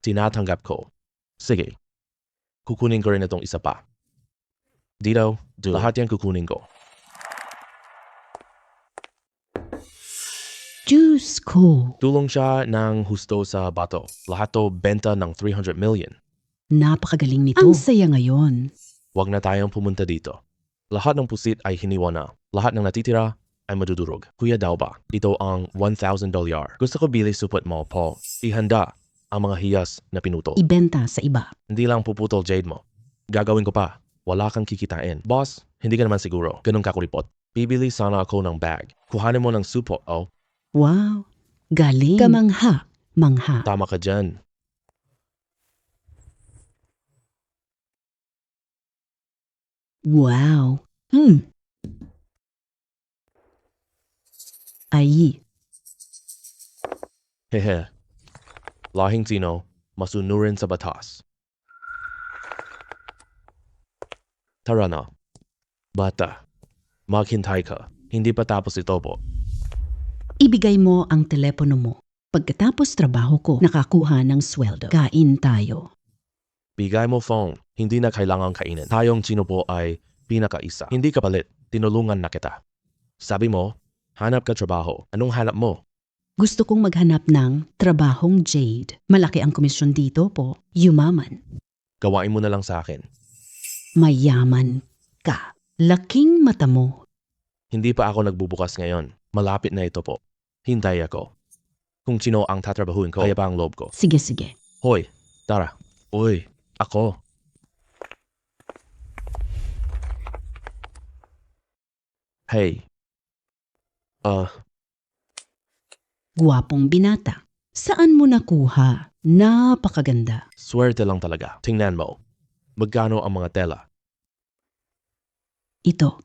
Tinatanggap ko. Sige. Kukunin ko rin itong isa pa. Dito, lahat yan kukunin ko. Diyos ko. Tulong siya ng husto sa bato. Lahat to benta ng 300 million. Napakagaling nito. Ang saya ngayon. Huwag na tayong pumunta dito. Lahat ng pusit ay hiniwa na. Lahat ng natitira ay madudurog. Kuya daw ba? Ito ang $1,000. Gusto ko bili supot mo, Paul. Ihanda ang mga hiyas na pinutol. Ibenta sa iba. Hindi lang puputol jade mo. Gagawin ko pa. Wala kang kikitain. Boss, hindi ka naman siguro. Ganun ka kuripot. Bibili sana ako ng bag. Kuhanin mo ng supot, oh. Wow. Galing. Kamangha. Mangha. Tama ka dyan. Wow. Ay. Hehe. Lahing sino, masunurin sa batas. Tara na. Bata, maghintay ka. Hindi pa tapos ito po. Ibigay mo ang telepono mo. Pagkatapos trabaho ko, nakakuha ng sweldo. Kain tayo. Bigay mo phone. Hindi na kailangang kainin. Tayong sino po ay pinakaisa. Hindi ka palit. Tinulungan na kita. Sabi mo, hanap ka trabaho. Anong hanap mo? Gusto kong maghanap ng trabahong Jade. Malaki ang komisyon dito po. Yumaman. Gawain mo na lang sa akin. Mayaman ka. Laking mata mo. Hindi pa ako nagbubukas ngayon. Malapit na ito po. Hintay ako. Kung sino ang tatrabahuin ko, kaya pa ang loob ko. Sige, sige. Hoy, tara. Uy, ako. Hey. Guwapong binata. Saan mo nakuha? Napakaganda. Swerte lang talaga. Tingnan mo. Magkano ang mga tela? Ito.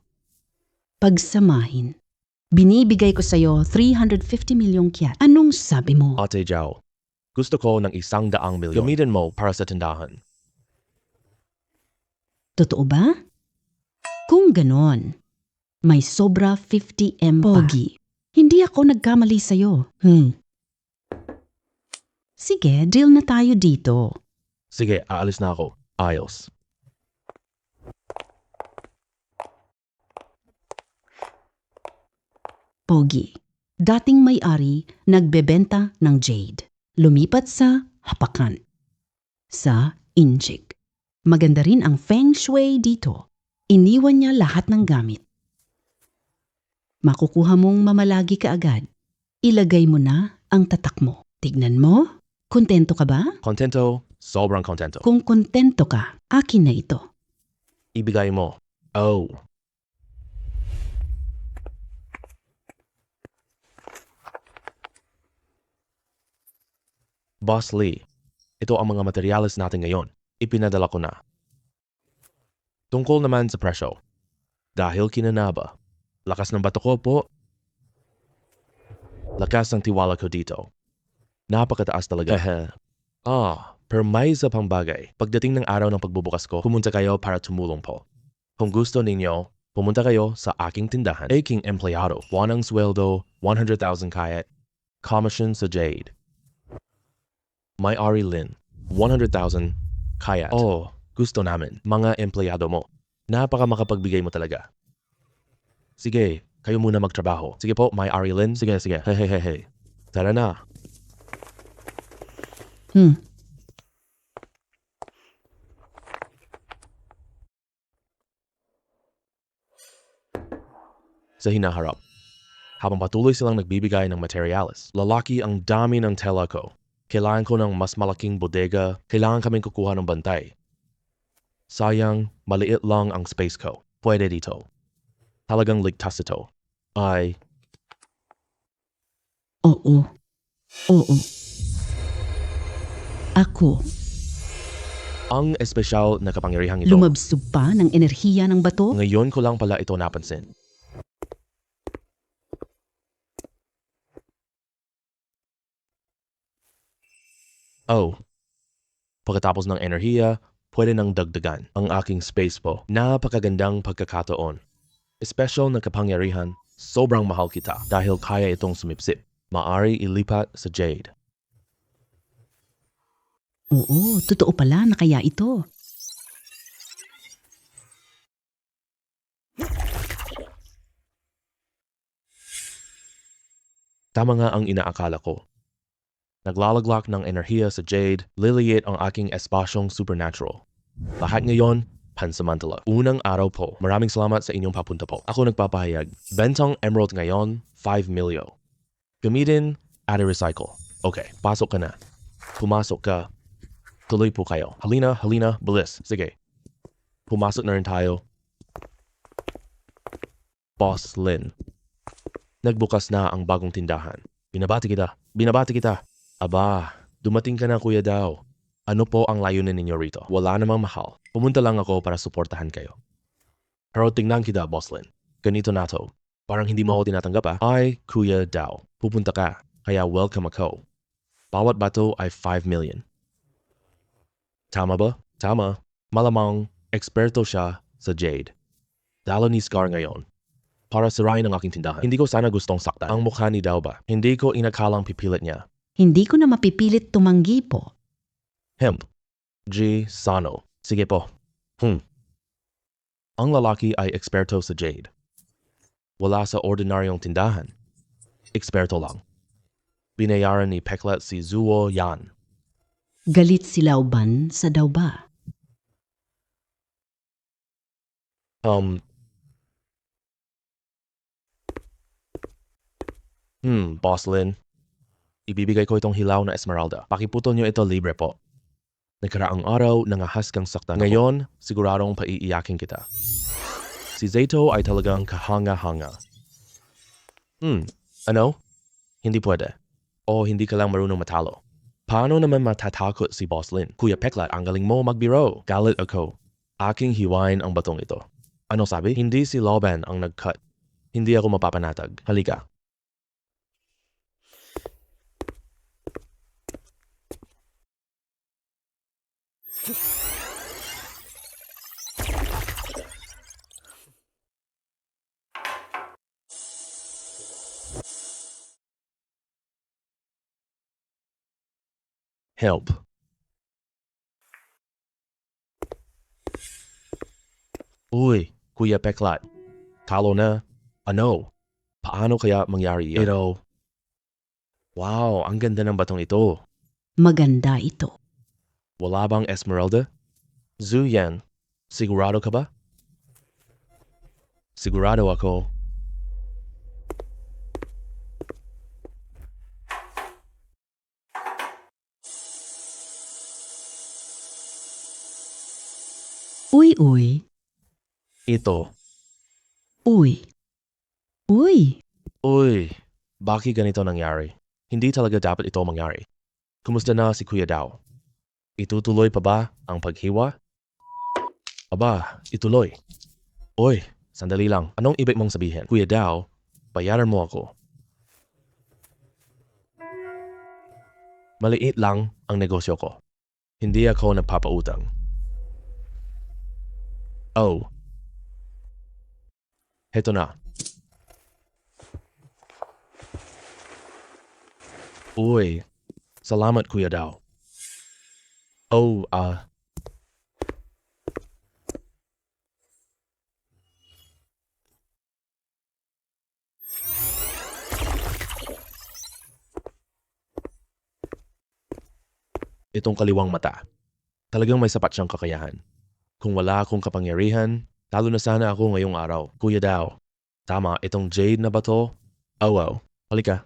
Pagsamahin. Binibigay ko sa'yo 350 milyong kyat. Anong sabi mo? Ate Jao, gusto ko ng 100 milyon. Gamitin mo para sa tindahan. Totoo ba? Kung ganon, may sobra 50M pa. Pogi, hindi ako nagkamali sa'yo. Sige, deal na tayo dito. Sige, aalis na ako. Ayos. Pogi, dating may-ari, nagbebenta ng jade. Lumipat sa hapakan. Sa inchik. Maganda rin ang feng shui dito. Iniwan niya lahat ng gamit. Makukuha mong mamalagi ka agad. Ilagay mo na ang tatak mo. Tignan mo. Kontento ka ba? Kontento, sobrang kontento. Kung kontento ka, akin na ito. Ibigay mo. Oh. Boss Lee, ito ang mga materyales natin ngayon. Ipinadala ko na. Tungkol naman sa presyo. Dahil kinanaba. Lakas ng bato ko po. Lakas ng tiwala ko dito. Napakataas talaga. Per may isa pang bagay. Pagdating ng araw ng pagbubukas ko, pumunta kayo para tumulong po. Kung gusto ninyo, pumunta kayo sa aking tindahan. Aking empleyado. Buwanang sweldo, 100,000 kayat. Commission sa Jade. May-ari Lin, 100,000 kayat. Oh, gusto namin. Mga empleyado mo. Napaka makapagbigay mo talaga. Sige, kayo muna magtrabaho. Sige po, May-ari Lin. Sige. Hey. Tara na. Sa hinaharap. Habang patuloy silang nagbibigay ng materyales, lalaki ang dami ng tela ko. Kailangan ko ng mas malaking bodega, kailangan kaming kukuha ng bantay. Sayang, maliit lang ang space ko. Pwede dito. Talagang ligtas ito. Oo. Ako, Ang espesyal na kapangyarihang ito. lumabsog pa ng enerhiya ng bato? Ngayon ko lang pala ito napansin. Oh. Pagkatapos ng enerhiya, pwede nang dagdagan ang aking space po. Napakagandang pagkakataon. Espesyal na kapangyarihan, sobrang mahal kita dahil kaya itong sumipsip. Maari ilipat sa Jade. Oo, totoo pala na kaya ito. Tama nga ang inaakala ko. Naglalaglak ng enerhiya sa Jade, liliit ang aking espasyong supernatural. Lahat ngayon, pansamantala. Unang araw po, maraming salamat sa inyong papunta po. Ako nagpapahayag. Bentang emerald ngayon, 5 milyo. Gamitin at recycle. Okay, pasok ka na. Pumasok ka. Tuloy po kayo. Halina, bilis. Sige. Pumasok na rin tayo. Boss Lin. Nagbukas na ang bagong tindahan. Binabati kita. Aba, dumating ka na kuya daw. Ano po ang layunin ninyo rito? Wala namang mahal. Pumunta lang ako para suportahan kayo. Pero tingnan kita, Boss Lin. Ganito na to. Parang hindi mo ako tinatanggap Ay, kuya daw. Pupunta ka. Kaya welcome ako. Bawat bato ay 5 million. Tama ba? Tama. Malamang, eksperto siya sa Jade. Dalo ni Scar ngayon. Para sirain ang aking tindahan. Hindi ko sana gustong saktan. Ang mukha ni daw ba? Hindi ko inakalang pipilit niya. Hindi ko na mapipilit tumanggi po. G. Sano. Sige po. Ang lalaki ay eksperto sa Jade. Wala sa ordinaryong tindahan. Eksperto lang. Binayaran ni Peklat si Zuo Yan. Galit si Lauban sa daw ba? Boss Lin. Ibibigay ko itong hilaw na esmeralda. Pakiputol nyo ito libre po. Nagkaraang araw, nangahas kang saktan. Ngayon, siguradong paiiyakin kita. Si Zato ay talagang kahanga-hanga. Ano? Hindi pwede. O hindi ka lang marunong matalo. Paano naman matatakot si Boss Lin? Kuya Peklat, ang galing mo magbiro. Galit ako. Aking hiwain ang batong ito. Ano sabi? Hindi si Lauban ang nag-cut. Hindi ako mapapanatag. Halika. Help. Uy, Kuya Peklat. Talo na. Ano? Paano kaya mangyari yan? Pero, wow, ang ganda ng batong ito. Maganda ito. Wala bang Esmeralda? Zhu Yan, sigurado ka ba? Sigurado ako. Uy. Ito. Uy. Uy, bakit ganito nangyari? Hindi talaga dapat ito mangyari. Kumusta na si Kuya Dao? Itutuloy pa ba ang paghiwa? Aba, ituloy. Oy, sandali lang. Anong ibig mong sabihin? Kuya Dao, bayaran mo ako. Maliit lang ang negosyo ko. Hindi ako nagpapautang. Oh, heto na. Uy, salamat Kuya Dao. Oh, itong kaliwang mata. Talagang may sapat siyang kakayahan. Kung wala akong kapangyarihan, talo na sana ako ngayong araw. Kuya Dao, tama, itong jade na bato? Oh, wow. Halika.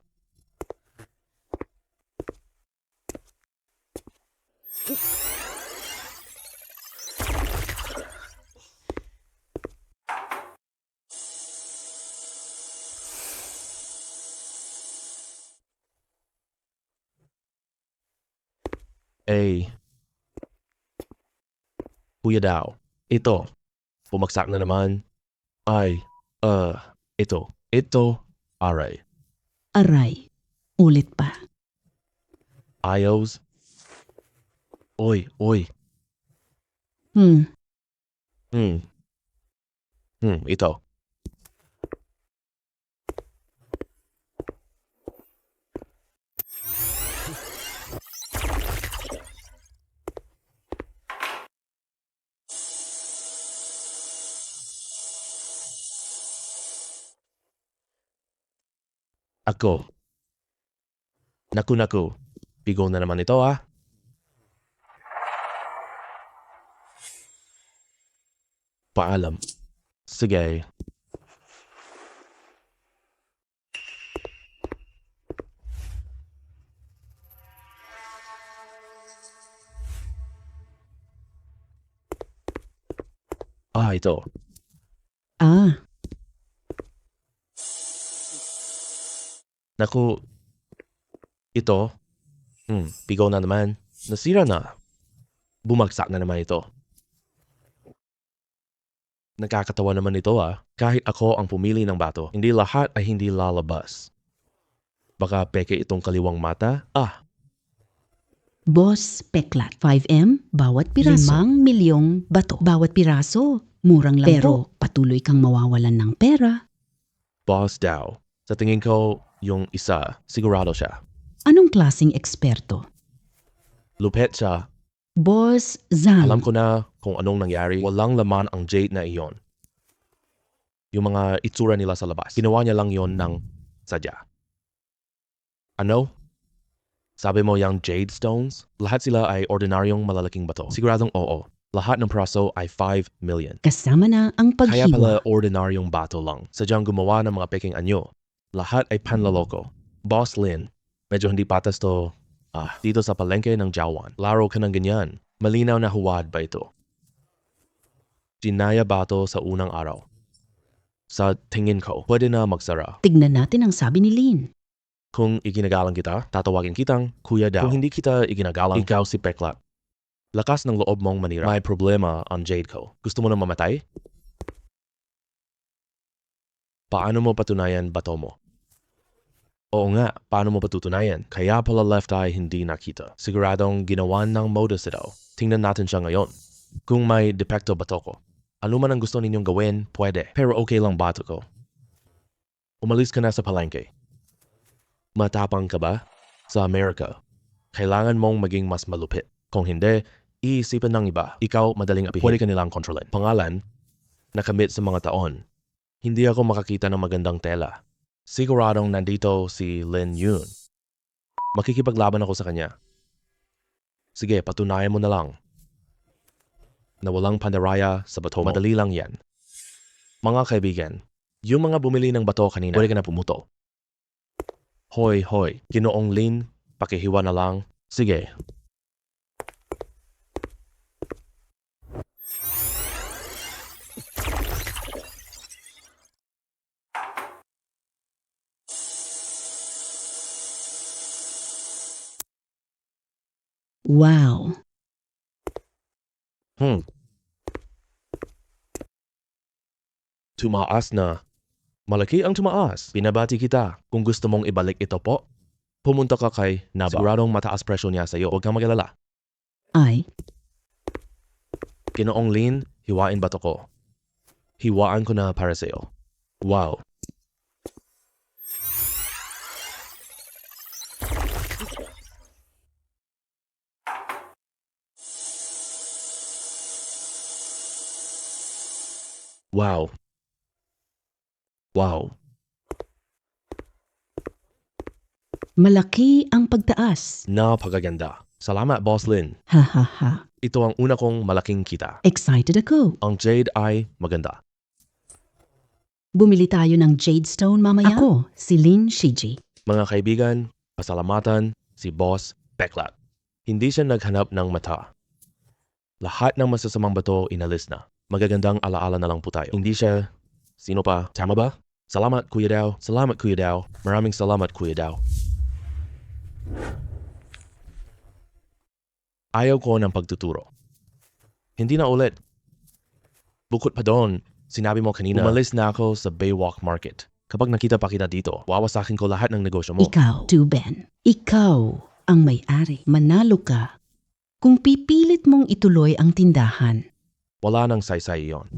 Eh, Kuya Dao, ito. Bumagsak na naman. Ay, ito. Ito, aray. Aray. Ulit pa. Ayos. Oy. Hmm. Ito. Ako. Naku. Bigo na naman ito, ah. Paalam. Sige. Ito. Ah, Naku. Ito. Bigo na naman. Nasira na. Bumagsak na naman ito. Nakakatawa naman ito, ah. Kahit ako ang pumili ng bato, hindi lahat ay hindi lalabas. Baka peke itong kaliwang mata? Boss Peklat. 5M bawat piraso. 5 milyong bato bawat piraso. Murang lang pero patuloy kang mawawalan ng pera. Boss Dao. Sa tingin ko, yung isa, sigurado siya. Anong klasing eksperto? Lupet siya. Boss Zhang. Alam ko na kung anong nangyari. Walang laman ang jade na iyon. Yung mga itsura nila sa labas. Ginawa niya lang yon ng sadya. Ano? Sabi mo yung jade stones? Lahat sila ay ordinaryong malalaking bato. Siguradong oo. Lahat ng praso ay 5 million. Kasama na ang Kaya pala paghiwa. ordinaryong bato lang. Sadyang gumawa ng mga peking anyo. Lahat ay panlaloko. Boss Lin, medyo hindi patas to. Dito sa palengke ng Jawan. Laro ka ng ganyan. Malinaw na huwad ba ito? Dinaya bato sa unang araw. Sa tingin ko, pwede na magsara. Tignan natin ang sabi ni Lin. Kung iginagalang kita, tatawagin kitang Kuya Dao. Kung hindi kita iginagalang, ikaw si Peklat. Lakas ng loob mong manira. May problema ang jade ko. Gusto mo na mamatay? Paano mo patunayan bato mo? Oo nga, paano mo patutunayan? Kaya pala left eye hindi nakita. Siguradong ginawan ng modus ito. Tingnan natin siya ngayon. Kung may depekto bato ko. Ano man ang gusto ninyong gawin, pwede. Pero okay lang bato ko. Umalis ka na sa palengke. Matapang ka ba? Sa Amerika, kailangan mong maging mas malupit. Kung hindi, iisipin ng iba. Ikaw madaling apihin. Pwede ka nilang kontrolin. Pangalan, nakamit sa mga taon. Hindi ako makakita ng magandang tela. Siguradong nandito si Lin Yun. Makikipaglaban ako sa kanya. Sige, patunayan mo na lang. Na walang pandaraya sa bato mo. Madali lang yan. Mga kaibigan, yung mga bumili ng bato kanina, pwede ka na pumuto. Hoy, Ginoong Lin, pakihiwa na lang. Sige, Wow. Tumaas na. Malaki ang tumaas. Binabati kita. Kung gusto mong ibalik ito po, pumunta ka kay Naba. Siguradong mataas presyo niya sa iyo. Huwag kang mag-alala. Ay, Ginoong Lin, hiwain ba to ko? Hiwaan ko na para sa iyo. Wow. Wow. Wow. malaki ang pagtaas. Napakaganda. Salamat, Boss Lin. Ha ha ha. Ito ang una kong malaking kita. Excited ako. Ang jade ay maganda. Bumili tayo ng jade stone mamaya. Ako, si Lin Shiji. Mga kaibigan, pasalamatan si Boss Beklat. Hindi siya naghanap ng mata. Lahat ng masasamang bato inalis na. Magagandang alaala na lang po tayo. Hindi siya, sino pa, tama ba? Salamat Kuya Dao. Salamat Kuya Dao. Maraming salamat Kuya Dao. Ayaw ko ng pagtuturo. Hindi na ulit. Bukod pa doon, sinabi mo kanina, umalis na ako sa Baywalk Market. Kapag nakita pa kita dito, wawasakin ko lahat ng negosyo mo. Ikaw, Tuben. Ikaw ang may-ari. Manalo ka. Kung pipilit mong ituloy ang tindahan. Wala nang saysay yon.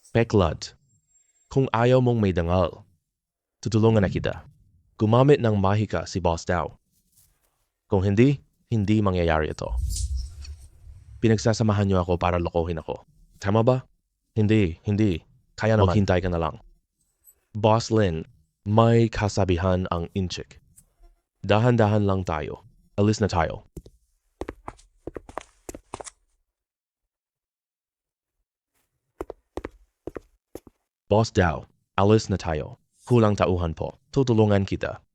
Peklad, kung ayaw mong may dangal, tutulungan na kita. Gumamit ng mahika si Boss Dao. Kung hindi, hindi mangyayari ito. Pinagsasamahan niyo ako para lokohin ako. Tama ba? Hindi. Kaya naman. Maghintay ka na lang. Boss Lin, may kasabihan ang inchik. Dahan-dahan lang tayo. Alis na tayo. Boss Dao, alis na tayo. Kulang tauhan po. Tutulungan kita.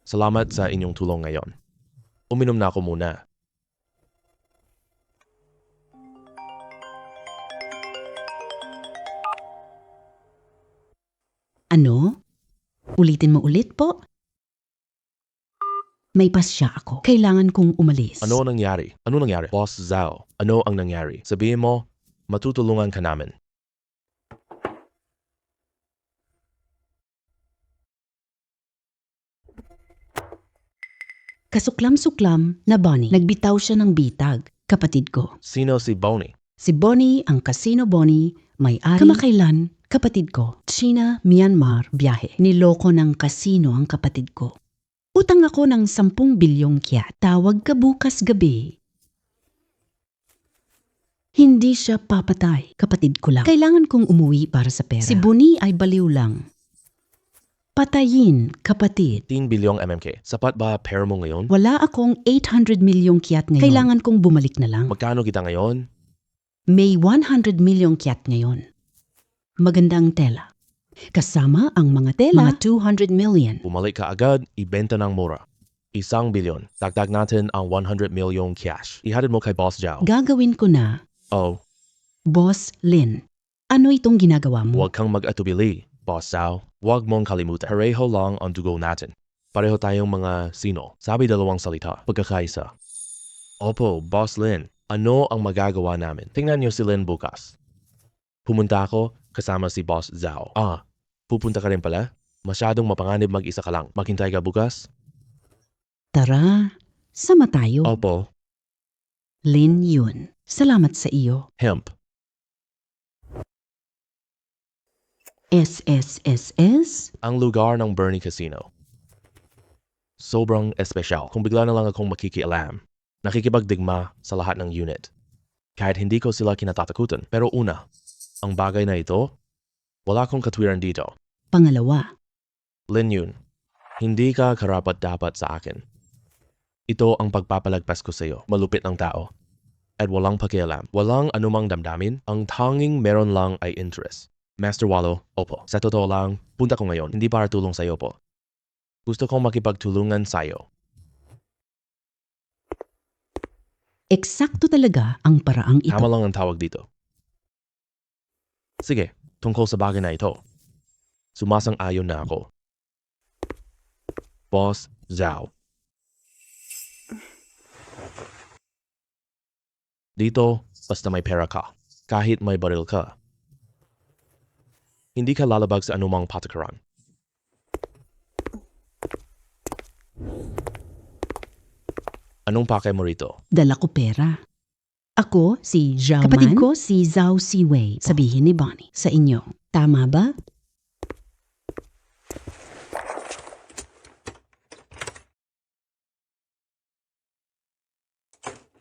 Salamat sa inyong tulong ngayon. Uminom na ako muna. Ano? Ulitin mo ulit po? May pasya ako. Kailangan kong umalis. Ano ang nangyari? Ano nangyari? Boss Zhao, ano ang nangyari? Sabihin mo, matutulungan ka namin. Kasuklam-suklam na Bonnie. Nagbitaw siya ng bitag, kapatid ko. Sino si Bonnie? Si Bonnie ang Casino Bonnie, may-ari. Kamakailan, kapatid ko. China, Myanmar, biyahe. Niloko ng kasino ang kapatid ko. Utang ako ng 10 bilyong kyat. Tawag ka bukas gabi. Hindi siya papatay. Kapatid ko lang. Kailangan kong umuwi para sa pera. Si Bonnie ay baliw lang. Patayin, kapatid. 10 bilyong MMK. Sapat ba pera mo ngayon? Wala akong 800 milyong kyat ngayon. Kailangan kong bumalik na lang. Magkano kita ngayon? May 100 milyong kyat ngayon. Magandang tela. Kasama ang mga tela, mga 200 million. Bumalik ka agad, ibenta ng mura. 1 bilyon. Dagdag natin ang 100 milyong cash. Ihatid mo kay Boss Zhao. Gagawin ko na, Oh, Boss Lin. Ano itong ginagawa mo? huwag kang mag-atubili, Boss Zhao. Huwag mong kalimutan. Pareho lang ang dugo natin. Pareho tayong mga sino. Sabi dalawang salita. Pagkakaisa. Opo, Boss Lin. Ano ang magagawa namin? Tingnan niyo si Lin bukas. Pumunta ako kasama si Boss Zhao. Pupunta ka rin pala? Masyadong mapanganib mag-isa ka lang. Maghintay ka bukas? Tara, sama tayo. Opo. Lin Yun. Salamat sa iyo. Hemp. SSSS? Ang lugar ng Bernie Casino. Sobrang espesyal. Kung bigla na lang akong makikialam, nakikipagdigma sa lahat ng unit. Kahit hindi ko sila kinatatakutan. Pero una, ang bagay na ito, wala akong katwiran dito. Pangalawa, Lin Yun, hindi ka karapat-dapat sa akin. Ito ang pagpapalagpas ko sa iyo. Malupit ng tao. At walang pakialam. Walang anumang damdamin. Ang tanging meron lang ay interest. Master Wallo, opo. Sa totoo lang, punta ko ngayon. Hindi para tulong sa iyo po. Gusto kong makipagtulungan sa iyo. eksakto talaga ang paraang ito. Tama lang ang tawag dito. Sige, tungkol sa bagay na ito. Sumasang-ayon na ako. Boss Zhao. Dito, basta may pera ka. Kahit may baril ka. Hindi ka lalabag sa anumang patakaran. Anong pakay mo rito? Dala ko pera. Ako, si Zhao Man. Kapatid ko, si Zhao Siwei. Sabihin ni Bonnie sa inyo. Tama ba?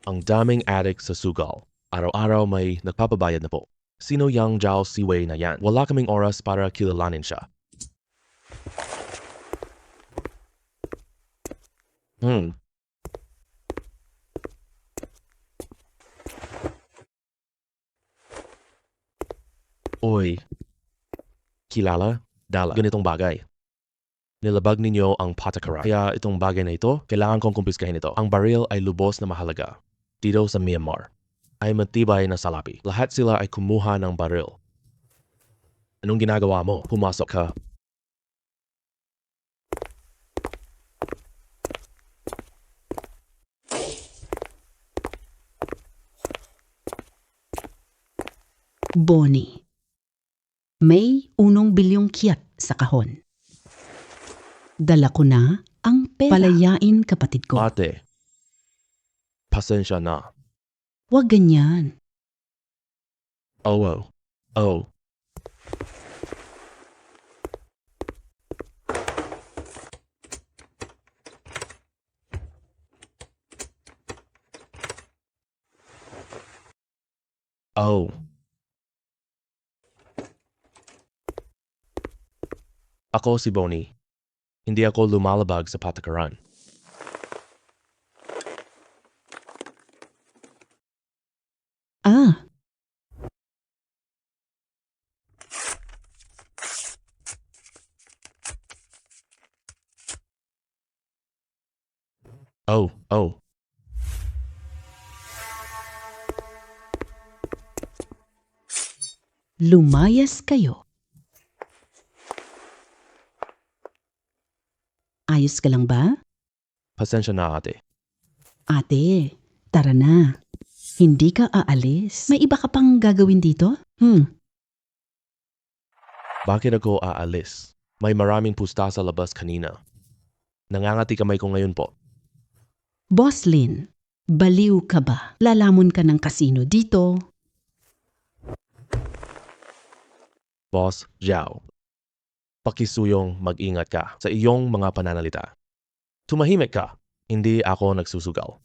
Ang daming addict sa sugal. Araw-araw may nagpapabayad na po. Sino yang Zhao Siwei na yan? Wala kaming oras para kilalanin siya. Oy. Kilala? Dala. Ganitong bagay. Nilabag ninyo ang patakaran. Kaya itong bagay na ito, kailangan kong kumpiskahin ito. Ang baril ay lubos na mahalaga. Dito sa Myanmar. Ay matibay na salapi. Lahat sila ay kumuha ng baril. Anong ginagawa mo? Pumasok ka. Bonnie. May 1 bilyong kyat sa kahon. Dala ko na ang pera. Palayain, kapatid ko. Ate. Pasensya na. Huwag ganyan. Oh. Oh. Ako si Bonnie. Hindi ako lumalabag sa patakaran. Ah, Oh. lumayas kayo. Ayos ka lang ba? Pasensya na, ate. Ate, tara na. Hindi ka aalis. May iba ka pang gagawin dito? Bakit ako aalis? May maraming pusta sa labas kanina. Nangangati kamay ko ngayon po. Boss Lin, baliw ka ba? Lalamon ka ng kasino dito. Boss Zhao. Pakisuyong mag-ingat ka sa iyong mga pananalita. Tumahimik ka. Hindi ako nagsusugal.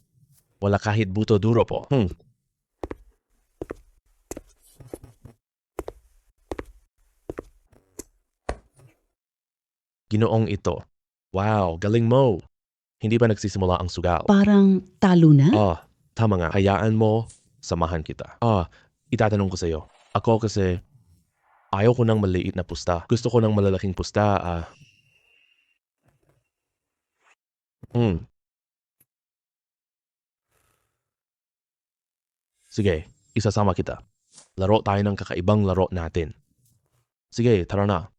Wala kahit buto duro po. Ginoong ito. Wow, galing mo. Hindi pa nagsisimula ang sugal. Parang talo na? Tama nga. Hayaan mo, samahan kita. Itatanong ko sa iyo. Ako kasi, ayaw ko ng maliit na pusta. Gusto ko ng malalaking pusta. Sige, isasama kita. Laro tayo ng kakaibang laro natin. Sige, tara na.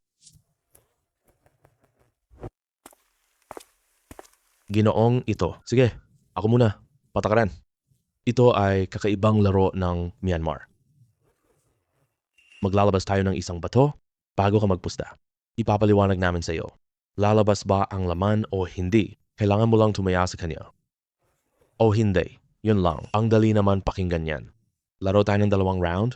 Ginoong ito. Sige, ako muna. Patakaran. Ito ay kakaibang laro ng Myanmar. Maglalabas tayo ng isang bato bago ka magpusta. Ipapaliwanag namin sa iyo. Lalabas ba ang laman o hindi? Kailangan mo lang tumaya sa kanya. O hindi. Yun lang. Ang dali naman pakinggan yan. Laro tayo ng 2 round?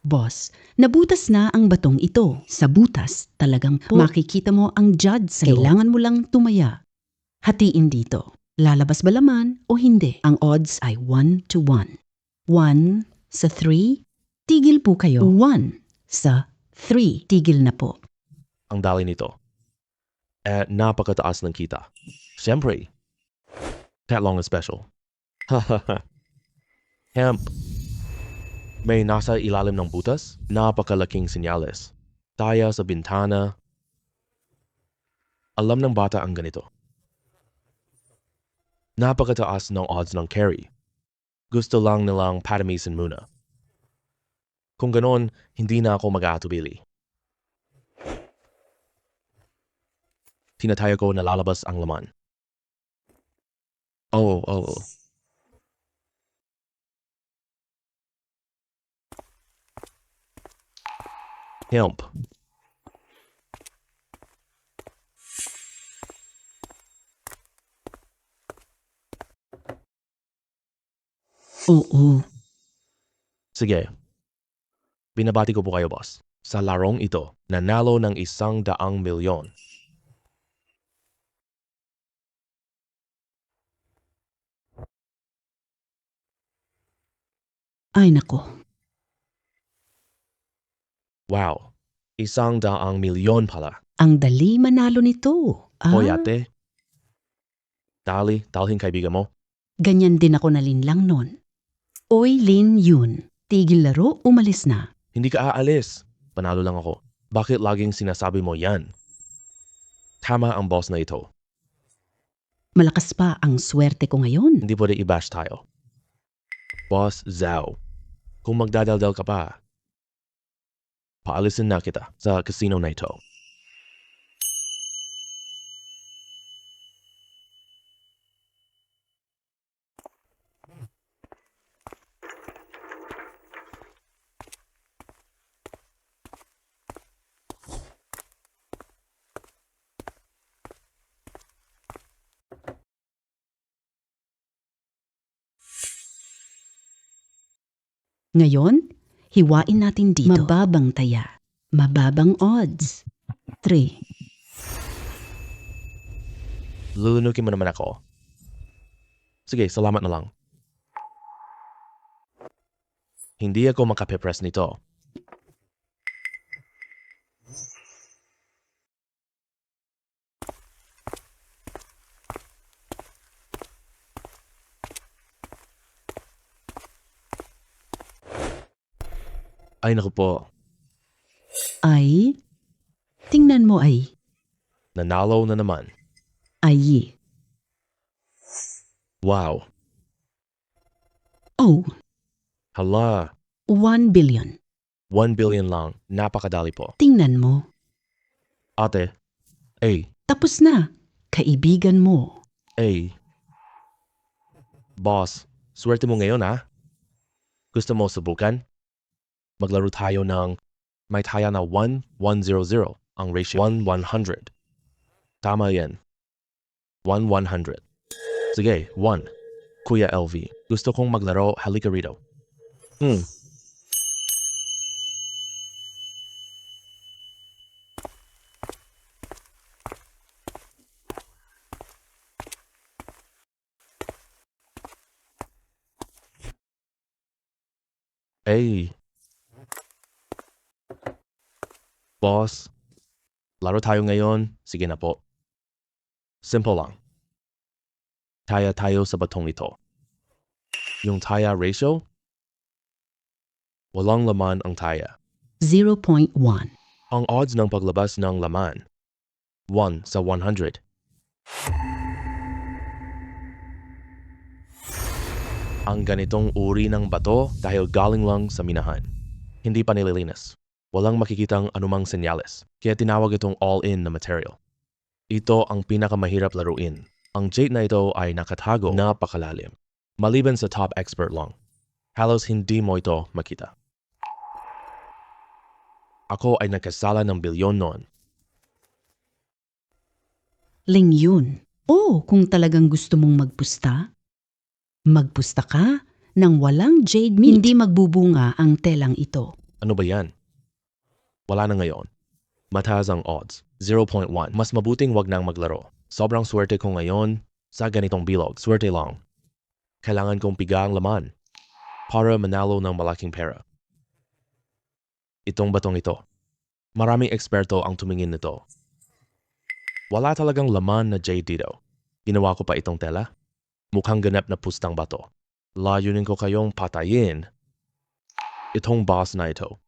Boss, nabutas na ang batong ito. Sa butas, talagang po. Makikita mo ang judge sa'yo. Kailangan mo lang tumaya. Hatiin dito. Lalabas ba laman o hindi? Ang odds ay 1-1. 1 sa 3, tigil po kayo. 1 sa 3, tigil na po. Ang dali nito. At napakataas ng kita. Siyempre. That long and special. Hemp. May nasa ilalim ng butas, napakalaking senyales. Taya sa bintana. Alam ng bata ang ganito. Napakataas ng odds ng carry. Gusto lang nilang patamisan muna. Kung ganon, hindi na ako mag-aatubili. Tinataya ko na lalabas ang laman. Oo. Hemp. Oo. Sige. Binabati ko po kayo, boss. Sa larong ito, nanalo ng 100,000,000. Ay nako. Wow. 100,000,000 pala. Ang dali manalo nito. Hoy ate. Dalhin kaibigan mo. Ganyan din ako nalinlang nun. Oy, Lin Yun. Tigil laro, umalis na. Hindi ka aalis. Panalo lang ako. Bakit laging sinasabi mo yan? Tama ang boss na ito. Malakas pa ang swerte ko ngayon. Hindi pwede i-bash tayo. Boss Zhao, kung magdadaldal ka pa, paalisin na kita sa casino na ito. Ngayon, hiwain natin dito. Mababang taya. Mababang odds. 3. Lulunukin mo naman ako. Sige, salamat na lang. Hindi ako makapipress nito. Ay naku po, Ay, tingnan mo ay. nanalo na naman. Ay. Wow. Oh, Hala, 1 billion. 1,000,000,000 lang. Napakadali po. Tingnan mo. Ate, Tapos na. Kaibigan mo. Boss, swerte mo ngayon ha? Gusto mo subukan? Maglaro tayo ng may taya na 1-1-0-0. Ang ratio 1-100. Tama yan. 1-100. Sige, 1. Kuya LV, gusto kong maglaro, halika rito. Boss, laro tayo ngayon. Sige na po. Simple lang. Taya tayo sa batong ito. Yung taya ratio, walang laman ang taya. 0.1. Ang odds ng paglabas ng laman, 1 sa 100. Ang ganitong uri ng bato dahil galing lang sa minahan. Hindi pa nililinis. Walang makikitang anumang senyales. Kaya tinawag itong all-in na material. Ito ang pinakamahirap laruin. Ang jade na ito ay nakatago na napakalalim. Maliban sa top expert lang. Halos hindi mo ito makita. Ako ay nagkasala ng bilyon noon. Ling Yun. Oh, kung talagang gusto mong magpusta, magpusta ka nang walang jade meat. Hindi magbubunga ang telang ito. Ano ba yan? Wala na ngayon. Mataas ang odds. 0.1. Mas mabuting wag nang maglaro. Sobrang swerte ko ngayon sa ganitong bilog. Swerte lang. Kailangan kong piga ang laman para manalo ng malaking pera. Itong batong ito. Maraming eksperto ang tumingin nito. Wala talagang laman na jade dito. Ginawa ko pa itong tela. Mukhang ganap na pustang bato. Layunin ko kayong patayin. Itong boss na ito.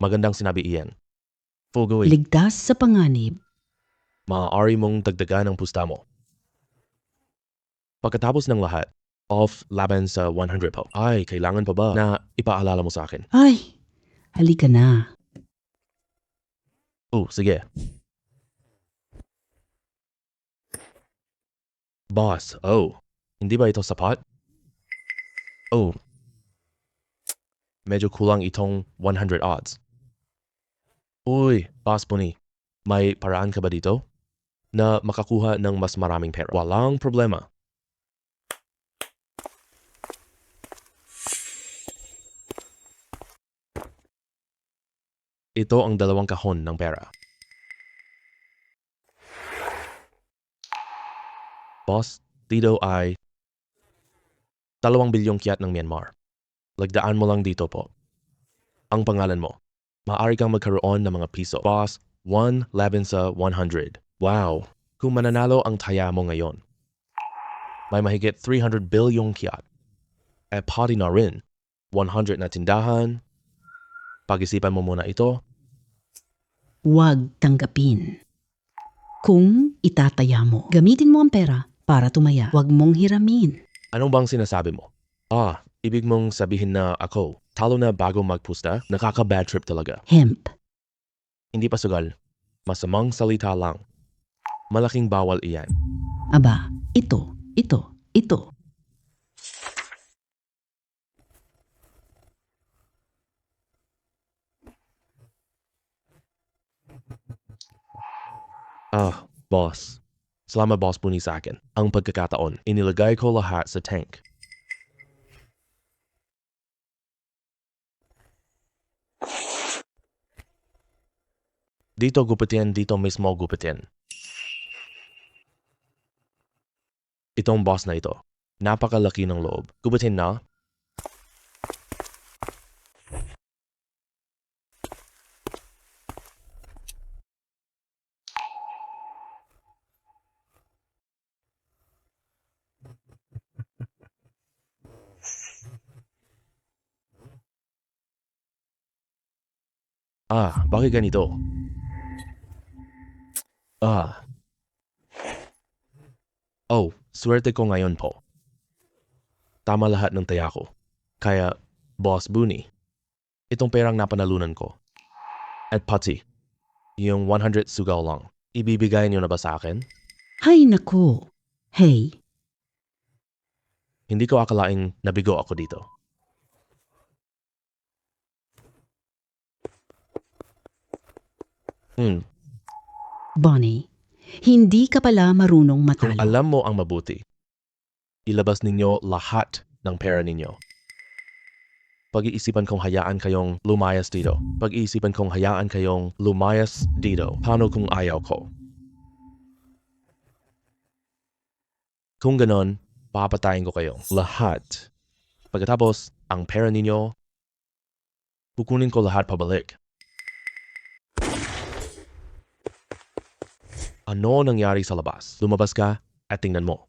Magandang sinabi iyan. Fugoy, Ligtas sa panganib. maaari mong dagdagan ang pusta mo. Pagkatapos ng lahat, off laban sa 100 po. Ay, kailangan pa ba na ipaalala mo sa akin? Ay, halika na. Oh, sige. Boss, hindi ba ito sapat? Oh, medyo kulang itong 100 odds. Uy, Boss Bunny, may paraan ka ba dito? Na makakuha ng mas maraming pera. Walang problema. Ito ang 2 kahon ng pera. Boss, dito ay 2 bilyong kyat ng Myanmar. Lagdaan mo lang dito po. Ang pangalan mo. Maaari kang magkaroon ng mga piso. Boss, 1 laban sa 100. Wow, kung mananalo ang taya mo ngayon. May mahigit 300 bilyong kyat. Eh pati na rin, 100 na tindahan. Pag-isipan mo muna ito. Huwag tanggapin. Kung itataya mo, gamitin mo ang pera para tumaya. Huwag mong hiramin. Anong bang sinasabi mo? Ibig mong sabihin na ako, talo na bago magpusta? Nakaka-bad trip talaga. Hemp. Hindi pa sugal. Masamang salita lang. Malaking bawal iyan. Aba, ito. Boss. Salamat Boss Bunny sa akin. Ang pagkakataon, inilagay ko lahat sa tank. Dito gupitin, dito mismo gupitin. Itong boss na ito, napakalaki ng loob. Gupitin na. Bakit ganito? Swerte ko ngayon po. Tama lahat ng taya ko. Kaya, Boss Bunny, itong perang napanalunan ko. At pati, yung 100 sugal lang, ibibigay niyo na ba sa akin? Hay naku. Hey, Hindi ko akalaing nabigo ako dito. Bonnie, hindi ka pala marunong Kung matalo. alam mo ang mabuti, ilabas ninyo lahat ng pera ninyo. Pag-iisipan kong hayaan kayong lumayas dito. Paano kung ayaw ko? Kung ganon, papatayin ko kayo. Lahat. Pagkatapos, ang pera ninyo, kukunin ko lahat pabalik. Ano nangyari sa labas? Lumabas ka at tingnan mo.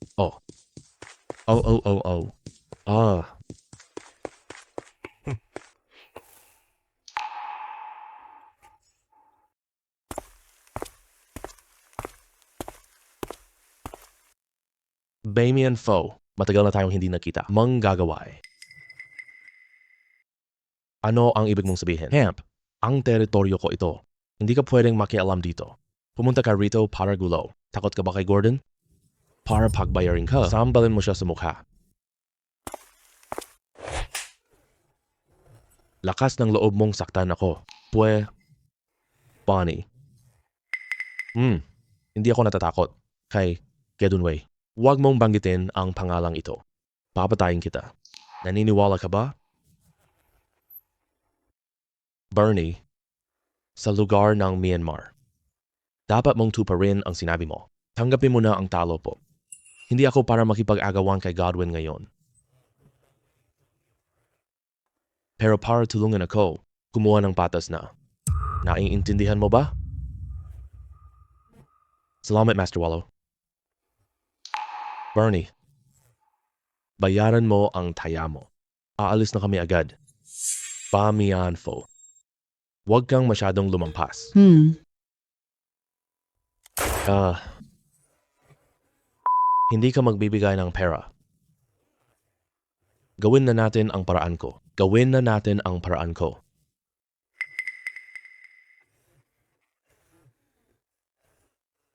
Bamian Foe, matagal na tayong hindi nakita. Manggagaway. Ano ang ibig mong sabihin? Hemp, ang teritoryo ko ito. Hindi ka pwedeng makialam dito. Pumunta ka rito para gulo. Takot ka ba kay Gordon? Para pagbayarin ka, sambalin mo siya sa mukha. Lakas ng loob mong saktan ako. Bonnie. Hindi ako natatakot kay Gedunwei. Huwag mong banggitin ang pangalang ito. Papatayin kita. Naniniwala ka ba? Bernie, sa lugar ng Myanmar. Dapat mong tuparin ang sinabi mo. Tanggapin mo na ang talo po. Hindi ako para makipag-agawan kay Godwin ngayon. Pero para tulungan ako, kumuha ng patas na. Naiintindihan mo ba? Salamat, Master Wallow. Bernie, bayaran mo ang taya mo. Aalis na kami agad. Bamian Foe. Huwag kang masyadong lumampas. Hindi ka magbibigay ng pera. Gawin na natin ang paraan ko. Gawin na natin ang paraan ko.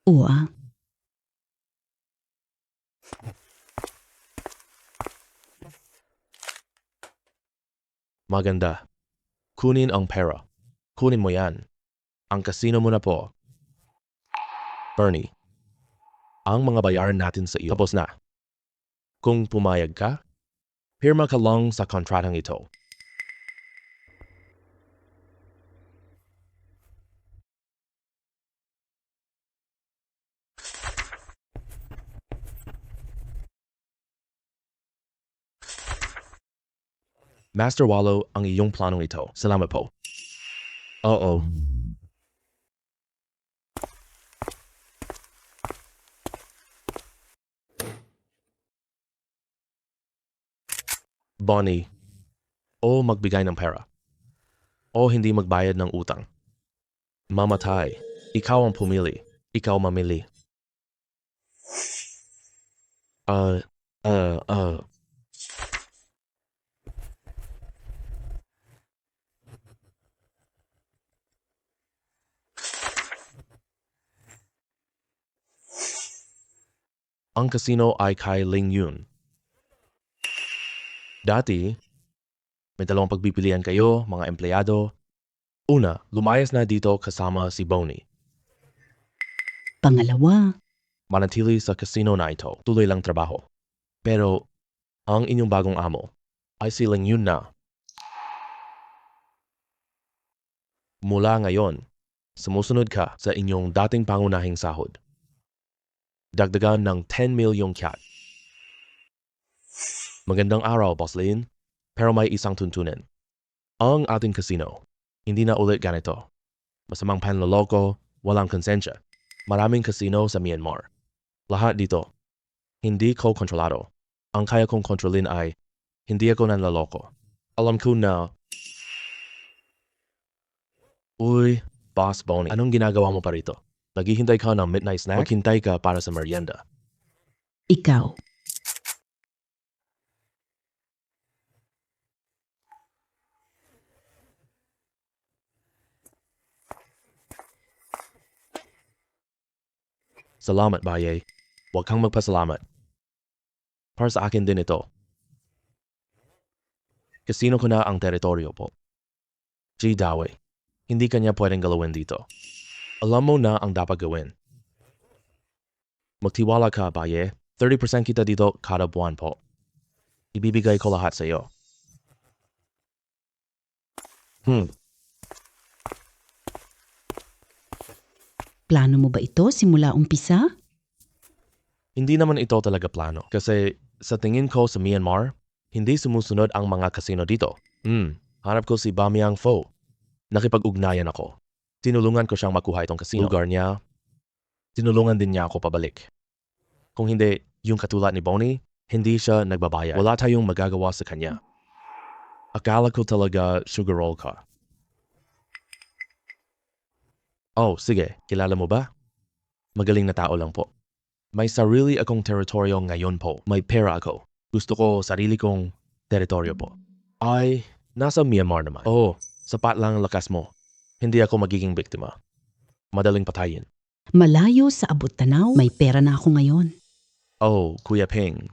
Oo. Maganda. Kunin ang pera. Kunin mo yan. Ang kasino mo na po. Bernie, ang mga bayaran natin sa iyo. Tapos na. Kung pumayag ka, pirma ka lang sa kontratang ito. Master Wallow, ang iyong planong ito. Salamat po. Oo. Bonnie, o magbigay ng pera. O hindi magbayad ng utang. Mamatay. Ikaw ang pumili. Ikaw mamili. Uh, uh, uh. Ang kasino ay kay Ling Yun. Dati, may dalawang pagpipilian kayo, mga empleyado. Una, lumayas na dito kasama si Bonnie. Pangalawa, Manatili sa casino na ito, tuloy lang trabaho. Pero, ang inyong bagong amo ay si Ling Yun na. Mula ngayon, sumusunod ka sa inyong dating pangunahing sahod. Dagdagan ng 10 milyong kyat. Magandang araw, Boss Lin. Pero may isang tuntunin. Ang ating casino, hindi na ulit ganito. Masamang panloloko, walang konsensya. Maraming casino sa Myanmar. Lahat dito, hindi ko kontrolado. Ang kaya kong kontrolin ay, hindi ako nanloloko. Alam ko na, Uy, Boss Bonnie, anong ginagawa mo pa rito? Naghihintay ka ng midnight snack? Maghintay ka para sa merienda. ikaw. Salamat, Baye. Huwag kang magpasalamat. Para sa akin din ito. Kasino ko na ang teritoryo po. G. Dawe, hindi kanya pwedeng galawin dito. Alam mo na ang dapat gawin. Magtiwala ka, Baye. 30% kita dito kada buwan po. Ibibigay ko lahat sa iyo. Plano mo ba ito simula umpisa? Hindi naman ito talaga plano. Kasi sa tingin ko sa Myanmar, hindi sumusunod ang mga kasino dito. Hanap ko si Bamiang Pho. Nakipag-ugnayan ako. Tinulungan ko siyang makuha itong kasino. Lugar niya, tinulungan din niya ako pabalik. Kung hindi, yung katulad ni Bonnie, hindi siya nagbabayad. Wala tayong magagawa sa kanya. Akala ko talaga sugar roll ka. Oh, sige. Kilala mo ba? Magaling na tao lang po. May sarili akong teritoryo ngayon po. May pera ako. Gusto ko sarili kong teritoryo po. Ay, nasa Myanmar naman. Oh, sapat lang ang lakas mo. Hindi ako magiging biktima. Madaling patayin. Malayo sa abot tanaw, may pera na ako ngayon. Oh, Kuya Ping.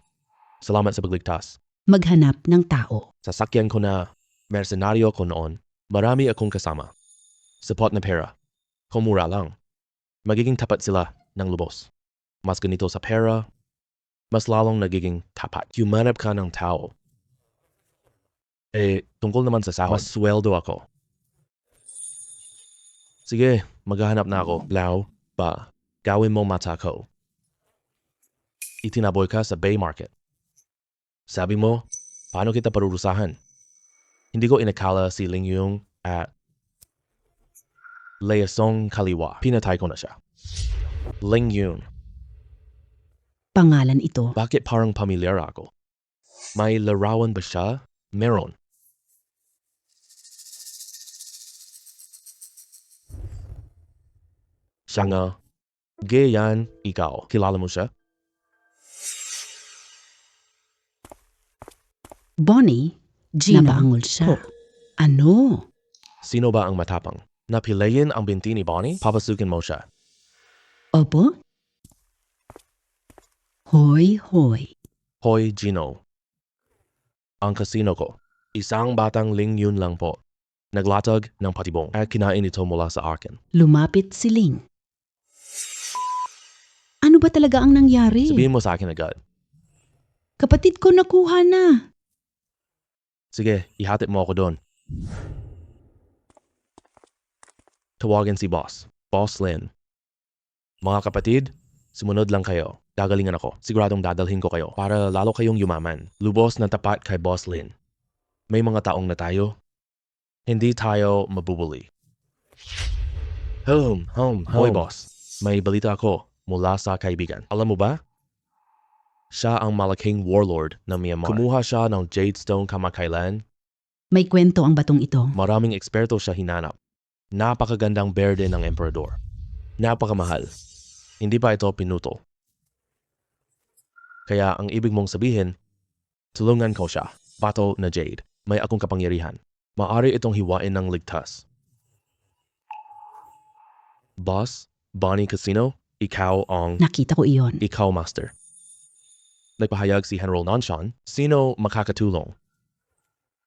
Salamat sa pagligtas. Maghanap ng tao. Sasakyan ko na mersenaryo ko noon. Marami akong kasama. Sapat na pera. Kumura lang. Magiging tapat sila ng lubos. Mas ganito sa pera, mas lalong nagiging tapat. Humanap ka ng tao. Tungkol naman sa sahod, mas sweldo ako. Sige, maghahanap na ako. Lao, ba, gawin mo mata ko. Itinaboy ka sa Bay Market. Sabi mo, paano kita parurusahan? Hindi ko inakala si Ling Yung at Leasong Kaliwa. Pinatay ko na siya. Ling Yung. Pangalan ito. Bakit parang pamilyar ako? May larawan ba siya? Meron. Siya nga. Yan, ikaw. Kilala mo siya? Bonnie, Gino, nabaangol siya. Ano? Sino ba ang matapang? Napilayin ang binti ni Bonnie? Papasukin mo siya. Opo? Hoy, hoy. Hoy, Gino. Ang kasino ko. Isang batang Ling Yun lang po. Naglatag ng patibong at kinain ito mula sa akin. Lumapit si Ling. Ano ba talaga ang nangyari? Sabihin mo sa akin agad. Kapatid ko nakuha na. Sige, ihatid mo ako doon. Tawagin si Boss. Boss Lin. Mga kapatid, sumunod lang kayo. Gagalingan ako. Siguradong dadalhin ko kayo para lalo kayong yumaman. Lubos na tapat kay Boss Lin. May mga taong na tayo. Hindi tayo mabubuli. Hoy boss. May balita ako mula sa kaibigan. Alam mo ba? Siya ang malaking warlord ng Myanmar. Kumuha siya ng Jade Stone kamakailan. May kwento ang batong ito. Maraming eksperto siya hinanap. Napakagandang berde ng emperador. Napakamahal. Hindi pa ito pinuto. Kaya ang ibig mong sabihin, tulungan ko siya. Bato na Jade. May akong kapangyarihan. Maaari itong hiwain ng ligtas. Boss, Bonnie Casino, ikaw ang... Nakita ko iyon. Ikaw, Master. Nagpahayag si General Nanshan, sino makakatulong?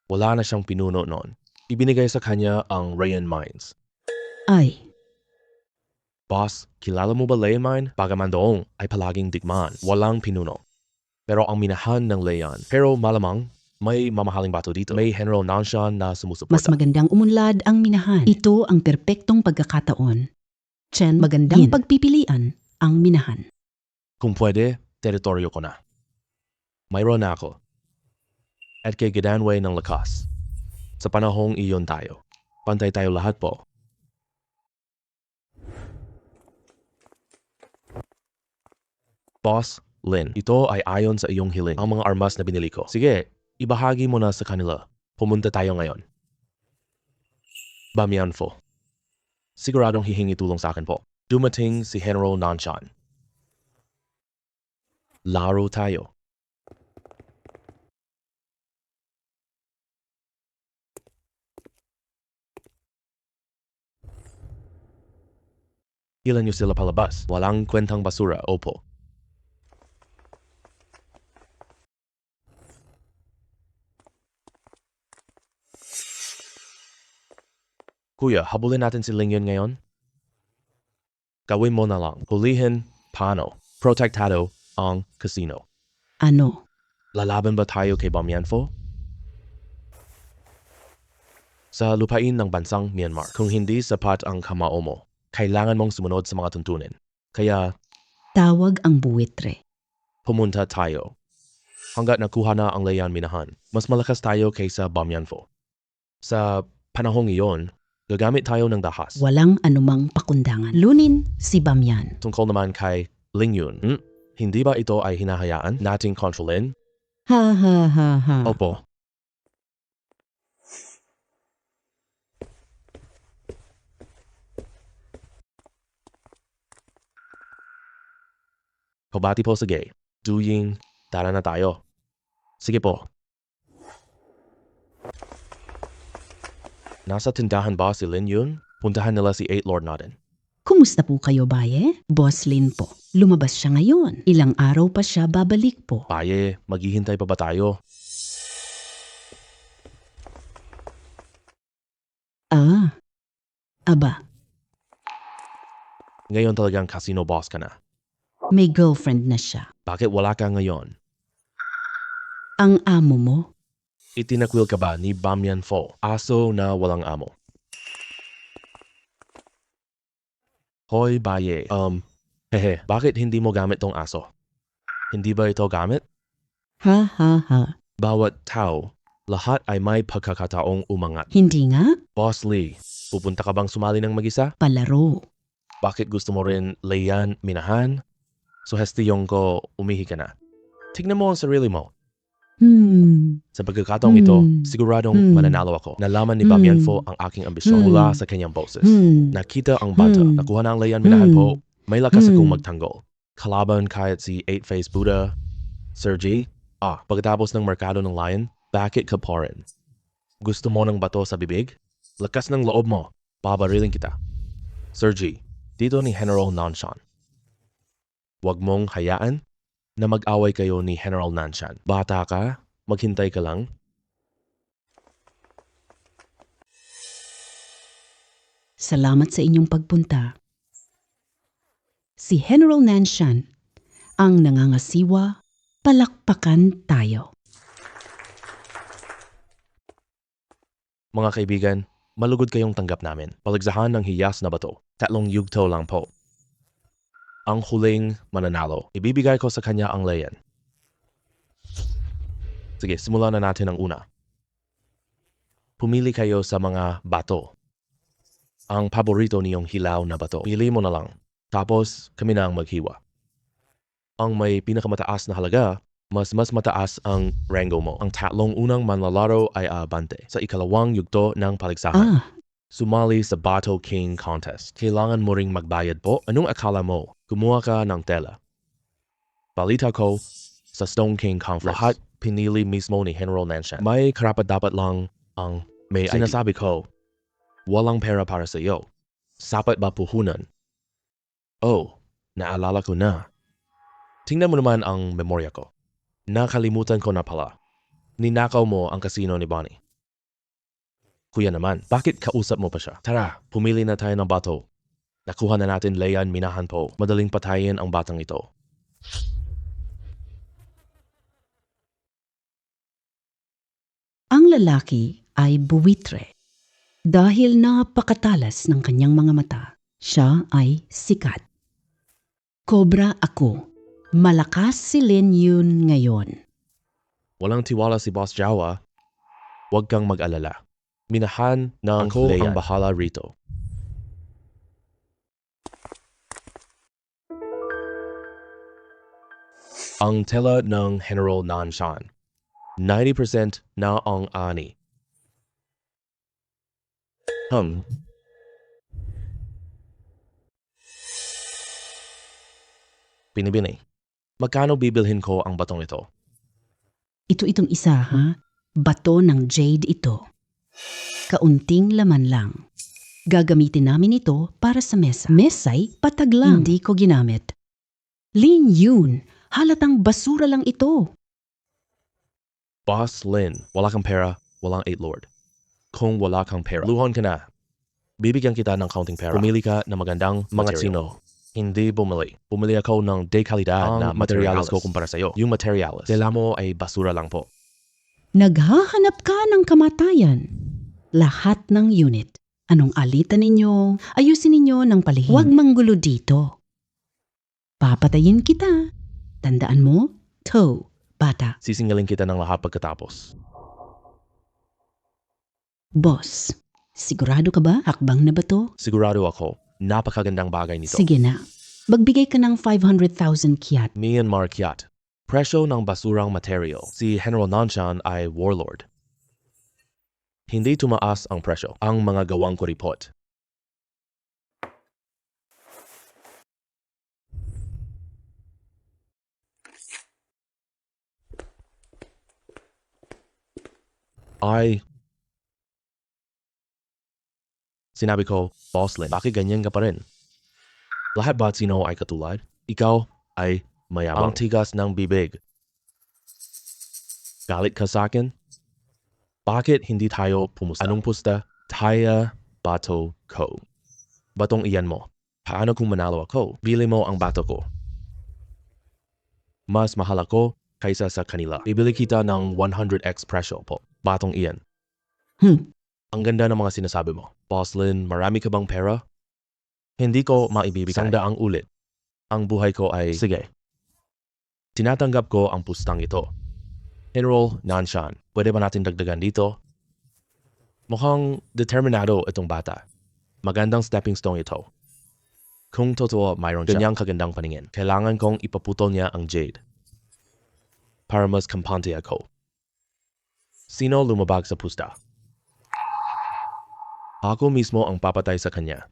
Wala na siyang pinuno noon. Ibinigay sa kanya ang Rayan Mines. Ay, Boss, kilala mo ba Rayan Mine? Bagaman doong ay palaging digmaan, walang pinuno. Pero ang minahan ng Rayan. Pero malamang, may mamahaling bato dito. May General Nanshan na mas sumusuporta. magandang umunlad ang minahan. Ito ang perpektong pagkakataon. Chen, magandang pagpipilian ang minahan. Kung pwede, teritoryo ko na. Mayroon na ako. At kay Gedanway ng lakas. Sa panahong iyon tayo. Pantay tayo lahat po. Boss, Lin, ito ay ayon sa iyong hiling. Ang mga armas na binili ko. Sige, ibahagi mo na sa kanila. Pumunta tayo ngayon. Bamianfo. Siguradong hihingi tulong sa akin po. Dumating si General Nanshan. Laro tayo. Ilan niyo sila palabas? Walang kwentang basura, opo. Kuya, habulin natin si Ling Yun ngayon? Gawin mo na lang. Hulihin, paano? Protektado ang casino. Ano? Lalaban ba tayo kay Bamianfo? Sa lupain ng bansang Myanmar, kung hindi sapat ang kamao mo, kailangan mong sumunod sa mga tuntunin. Kaya, Tawag ang buwitre. pumunta tayo. Hanggat nakuha na ang Layan Minahan, mas malakas tayo kaysa Bamianfo. Sa panahong iyon, gagamit tayo ng dahas. Walang anumang pakundangan. Lunin si Bamyan. Tungkol naman kay Ling Yun, hindi ba ito ay hinahayaan nating kontrolin? Ha ha ha ha. Opo. Pabati po sige. Duying, tara na tayo. Sige po. Nasa tindahan ba si Lin Yun? Puntahan nila si 8 Lord natin. Kumusta po kayo, Baye? Boss Lin po. Lumabas siya ngayon. Ilang araw pa siya babalik po. Paye, maghihintay pa ba tayo? Ah. Aba, Ngayon talagang casino boss ka na. may girlfriend na siya. Bakit wala ka ngayon? Ang amo mo? Itinakwil ka ba ni Bamian Pho, aso na walang amo? Hoy, baye. Bakit hindi mo gamit tong aso? Hindi ba ito gamit? Ha ha ha. Bawat tao, lahat ay may pagkakataong umangat. Hindi nga? Boss Lee, pupunta ka bang sumali ng mag-isa? Palaro. Bakit gusto mo rin Layan Minahan? Suhestiyong ko, umihi ka na. Tignan mo ang sarili mo. Sa pagkakataong ito, siguradong mananalo ako. Nalaman ni Bamian Pho ang aking ambisyon mula sa kanyang boses. Nakita ang bata, nakuha na ang Layan Minahan po. May lakas akong magtanggol. Kalaban kahit si 8-Face Buddha, Sir G. Pagkatapos ng merkado ng Lion, Bakit ka pa rin? Gusto mo ng bato sa bibig? Lakas ng loob mo. Babariling kita. Sergi, dito ni General Nanshan. Huwag mong hayaan na mag-away kayo ni General Nanshan. Bata ka, maghintay ka lang. Salamat sa inyong pagpunta. Si General Nanshan ang nangangasiwa, palakpakan tayo. Mga kaibigan, malugod kayong tanggap namin. Paligsahan ng hiyas na bato. 3 yugto lang po. Ang huling mananalo. Ibibigay ko sa kanya ang leyen. Sige, simulan na natin ang una. Pumili kayo sa mga bato. Ang paborito niyong hilaw na bato. Pili mo na lang. Tapos, kami na ang maghiwa. Ang may pinakamataas na halaga, mas mataas ang rango mo. Ang 3 unang manlalaro ay abante sa ikalawang yugto ng paligsahan. Sumali sa Bato King Contest. Kailangan mo ring magbayad po. Anong akala mo? Kumuha ka ng tela. Balita ko, sa Stone King Conference, lahat pinili mismo ni General Nanshan. May karapat-dapat lang ang may ID. Sinasabi ko, walang pera para sa iyo. Sapat ba puhunan? Oh, naalala ko na. Tingnan mo naman ang memorya ko. Nakalimutan ko na pala. Ninakaw mo ang kasino ni Bonnie. Kuya naman, bakit kausap mo pa siya? Tara, pumili na tayo ng bato. Nakuha na natin Leyan Minahan po. Madaling patayin ang batang ito. Ang lalaki ay buwitre. Dahil napakatalas ng kanyang mga mata, siya ay sikat. Kobra ako. Malakas si Lin Yun ngayon. Walang tiwala si Boss Jawa. Huwag kang mag-alala. Minahan ng ako Leyan ang bahala rito. Ang tela ng General Nanshan. 90% na ang ani. Binibini. Magkano bibilhin ko ang batong ito? Itong isa, ha? Bato ng jade ito. Kaunting laman lang. Gagamitin namin ito para sa mesa. Mesa'y patag lang. Hindi ko ginamit. Lin Yun, halatang basura lang ito. Boss Lin, wala kang pera, walang 8 Lord. Kung wala kang pera, luhon ka na. Bibigyan kita ng counting pera. Pumili ka ng magandang mga sino. Hindi bumili. Bumili ako ng de kalidad na materials ko kumpara sa'yo. Yung materials, dela mo ay basura lang po. Naghahanap ka ng kamatayan. Lahat ng unit. Anong alitan ninyo? Ayusin ninyo ng palihim. Huwag manggulo dito. Papatayin kita. Tandaan mo, toe, bata. Sisingaling kita ng lahat pagkatapos. Boss, sigurado ka ba? Hakbang na ba to? Sigurado ako, napakagandang bagay nito. Sige na. Magbigay ka ng 500,000 kyat. Myanmar Kyat. Presyo ng basurang material. Si General Nanshan ay warlord. Hindi tumaas ang presyo. Ang mga gawang kuripot. Ay, sinabi ko, Boss Lin, bakit ganyan ka pa rin? Lahat ba sino ay katulad? Ikaw ay mayabang. Ang tigas ng bibig. Galit ka sa akin? Bakit hindi tayo pumusta? Anong pusta? Taya bato ko. Batong iyan mo. Paano kung manalo ako? Bili mo ang bato ko. Mas mahal ako kaysa sa kanila. Bibili kita ng 100x presyo po. Batong iyan. Ang ganda ng mga sinasabi mo. Boss Lin, marami ka bang pera? Hindi ko maibibigay. 100 ulit. Ang buhay ko ay, sige. Tinatanggap ko ang pustang ito. General Nanshan, pwede ba natin dagdagan dito? Mukhang determinado itong bata. Magandang stepping stone ito. Kung totoo mayroon siya, ganyang kagandang paningin, kailangan kong ipaputol niya ang jade. Para mas kampante ako. Sino lumabag sa pusta? Ako mismo ang papatay sa kanya.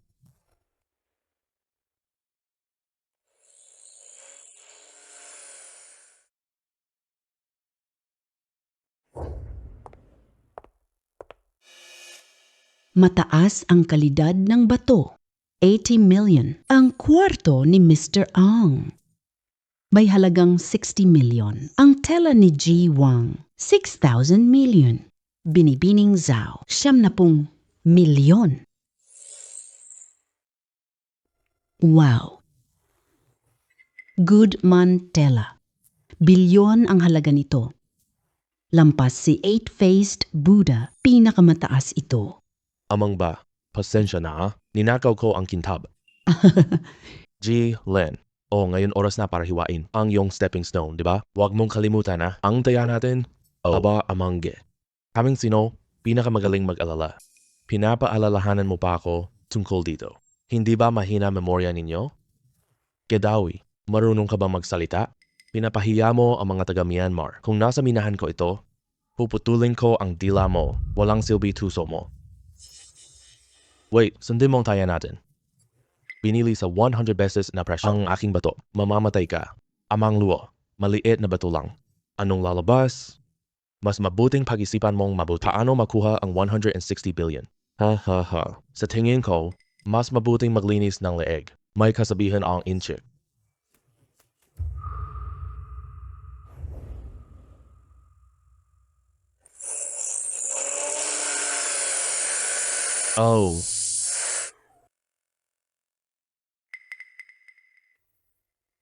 Mataas ang kalidad ng bato. 80 million. Ang kwarto ni Mr. Ang. May halagang 60 million. Ang tela ni G. Wang. 6,000 million. Binibining Zhao. 70 milyon. Wow! Goodman tela. Bilyon ang halaga nito. Lampas si Eight-Faced Buddha, pinakamataas ito. Amang ba, pasensya na ha? Ninakaw ko ang kintab. G. Len. Ngayon oras na para hiwain ang iyong stepping stone, di ba? Huwag mong kalimutan na ang taya natin, aba amangge. Kaming sino, pinakamagaling mag-alala. Pinapaalalahanan mo pa ako tungkol dito. Hindi ba mahina memorya ninyo? Kedawi, marunong ka ba magsalita? Pinapahiya mo ang mga taga-Myanmar. Kung nasa minahan ko ito, puputulin ko ang dila mo, walang silbi tuso mo. Wait, sundin mo ang taya natin. Pinili sa 100 beses na presyo ang aking bato. Mamamatay ka. Amang luo, maliit na bato lang. Anong lalabas? Mas mabuting pag-isipan mong mabuti. Paano makuha ang 160 billion? Ha ha ha. Sa tingin ko, mas mabuting maglinis ng leeg. May kasabihan ang inchik. Oh.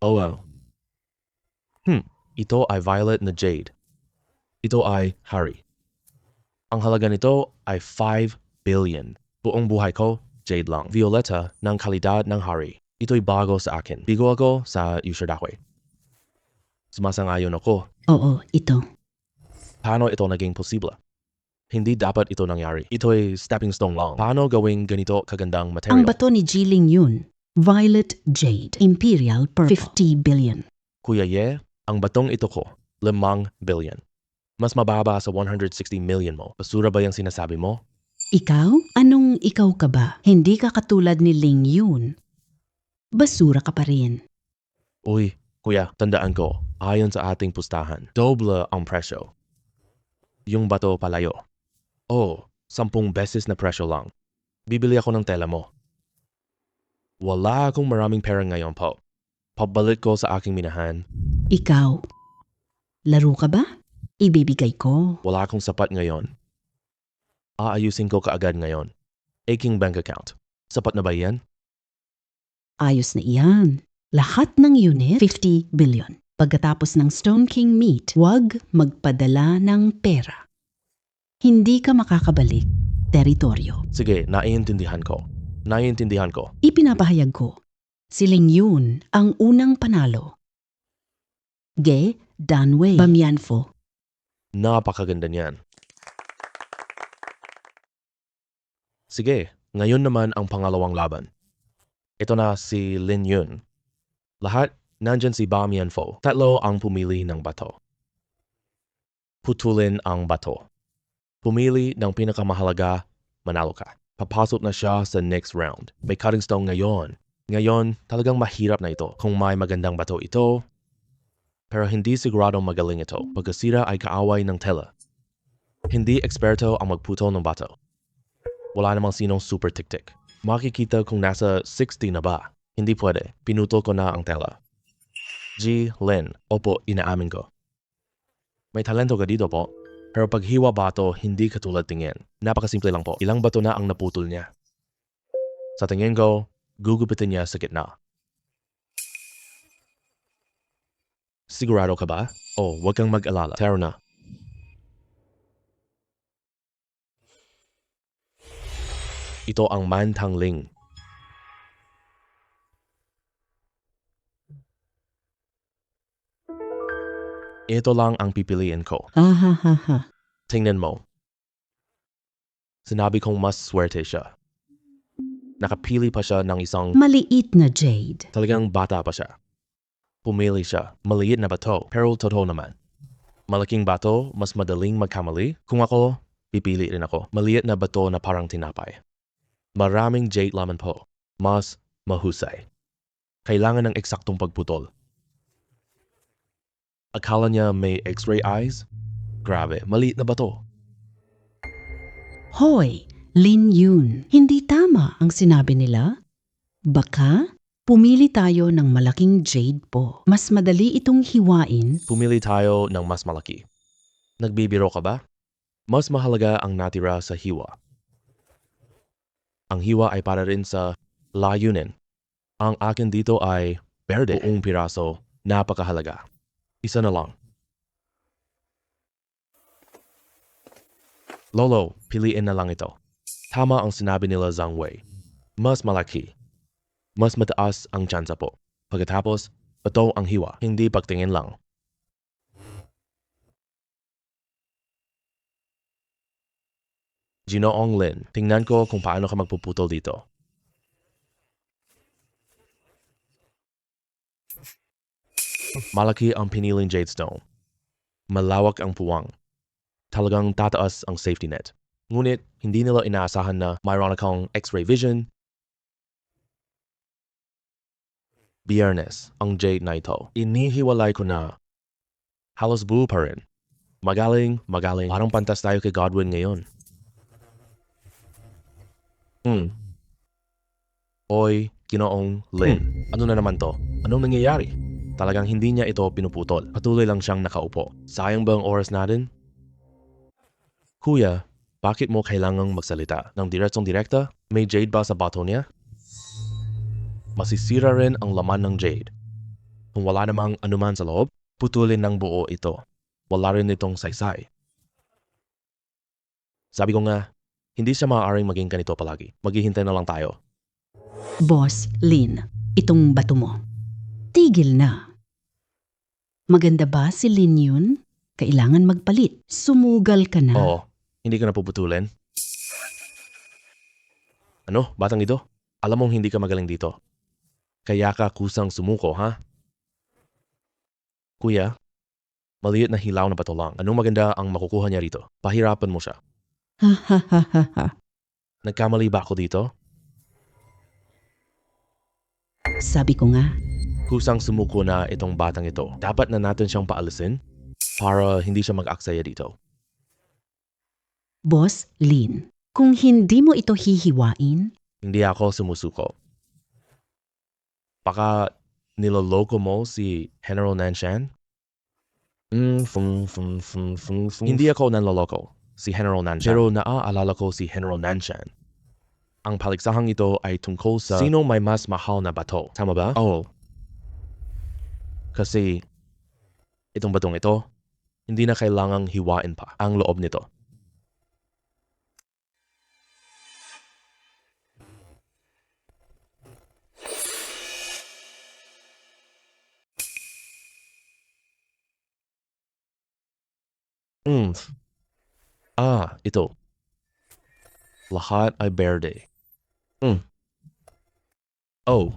Oh well. Ito ay violet na jade. Ito ay Harry. Ang halaga nito ay 5 billion. Buong buhay ko, jade lang. Violeta ng kalidad ng Harry. Ito'y bago sa akin. Bigo ako sa Yushadakwe. Sumasang-ayon ako. Oo, ito. Paano ito naging posible? Hindi dapat ito nangyari. Ito'y stepping stone lang. Paano gawing ganito kagandang material? Ang bato ni Jiling Yun. Violet Jade. Imperial Purple. 50 billion. Kuya Ye, ang batong ito ko, 5 billion. Mas mababa sa 160 million mo. Basura ba yung sinasabi mo? Ikaw? Anong ikaw ka ba? Hindi ka katulad ni Ling Yun. Basura ka pa rin. Uy, kuya, tandaan ko, ayon sa ating pustahan, doble ang presyo. Yung bato palayo. 10 beses na presyo lang. Bibili ako ng tela mo. Wala akong maraming pera ngayon po. Pabalik ko sa aking minahan. Ikaw? Laro ka ba? Ibibigay ko. Wala akong sapat ngayon. Aayusin ko kaagad ngayon. Aking bank account. Sapat na ba yan? Ayos na iyan. Lahat ng unit, 50 billion. Pagkatapos ng Stone King meet, huwag magpadala ng pera. Hindi ka makakabalik. Teritoryo. Sige, naiintindihan ko. Ipinapahayag ko. Si Ling Yun ang unang panalo. Ge Danwei Bamianfo. Napakaganda niyan. Sige, ngayon naman ang pangalawang laban. Ito na si Lin Yun. Lahat, nandyan si Ba Mianfo. Tatlo ang pumili ng bato. Putulin ang bato. Pumili ng pinakamahalaga, manalo ka. Papasok na siya sa next round. May cutting stone ngayon. Ngayon, talagang mahirap na ito. Kung may magandang bato ito, pero hindi siguradong magaling ito. Pagkasira ay kaaway ng tela. Hindi eksperto ang magputol ng bato. Wala namang sinong super tik-tik. Makikita kung nasa 60 na ba. Hindi pwede. Pinutol ko na ang tela. G. Lin. Opo, inaamin ko. May talento ka dito po. Pero paghiwa bato, hindi katulad tingin. Napakasimple lang po. Ilang bato na ang naputol niya. Sa tingin ko, gugupitin niya sa gitna. Sigurado ka ba? Huwag kang mag-alala. Tara na. Ito ang mantangling. Ito lang ang pipiliin ko. Ha. Tingnan mo. Sinabi kong mas swerte siya. Nakapili pa siya ng isang Maliit na Jade. talagang bata pa siya. Pumili siya. Maliit na bato, pero totoo naman. Malaking bato, mas madaling magkamali. Kung ako, pipili rin ako. Maliit na bato na parang tinapay. Maraming jade laman po. Mas mahusay. Kailangan ng eksaktong pagputol. Akala niya may x-ray eyes? Grabe, maliit na bato. Hoy, Lin Yun, hindi tama ang sinabi nila. Baka pumili tayo ng malaking jade po. Mas madali itong hiwain. Pumili tayo ng mas malaki. Nagbibiro ka ba? Mas mahalaga ang natira sa hiwa. Ang hiwa ay para rin sa layunin. Ang akin dito ay berde. Buong piraso, napakahalaga. Isa na lang. Lolo, piliin na lang ito. Tama ang sinabi nila Zhang Wei. Mas malaki. Mas mataas ang tsansa po. Pagkatapos, ito ang hiwa, hindi pagtingin lang. Ginoong Lin, tingnan ko kung paano ka magpuputol dito. Malaki ang piniling jade stone. Malawak ang puwang. Talagang tataas ang safety net. Ngunit, hindi nila inaasahan na mayroon akong X-ray vision. Biyernes, ang jade na ito. Inihiwalay ko na. Halos buo pa rin. Magaling. Parang pantas tayo kay Godwin ngayon. Oy, Ginoong Lin. Ano na naman to? Anong nangyayari? Talagang hindi niya ito pinuputol. Patuloy lang siyang nakaupo. Sayang ba ang oras natin? Kuya, bakit mo kailangang magsalita? Nang direktong-direkta? May jade ba sa bato niya? Masisira rin ang laman ng jade. Kung wala namang anuman sa loob, putulin ng buo ito. Wala rin itong saysay. Sabi ko nga, hindi siya maaaring maging ganito palagi. Maghihintay na lang tayo. Boss Lin, itong bato mo. Tigil na. Maganda ba si Lin Yun? Kailangan magpalit. Sumugal ka na. Oo, hindi ka napuputulin. Ano, batang ito? Alam mong hindi ka magaling dito. Kaya ka kusang sumuko, ha? Kuya, maliit na hilaw na bato lang. Anong maganda ang makukuha niya rito? Pahirapan mo siya. Ha ha ha ha ha. Nagkamali ba ako dito? Sabi ko nga, Kusang sumuko na itong batang ito. Dapat na natin siyang paalisin para hindi siya mag-aksaya dito. Boss Lin, kung hindi mo ito hihiwain, Hindi ako sumusuko. Baka niloloko mo si General Nanshan? Hindi ako nanloloko si General Nanshan. Pero naaalala ko si General Nanshan. Ang paliksahang ito ay tungkol sa sino may mas mahal na bato. Tama ba? Oo. Kasi itong batong ito, hindi na kailangang hiwain pa ang loob nito. Ito. Lahat ay berde. Oh.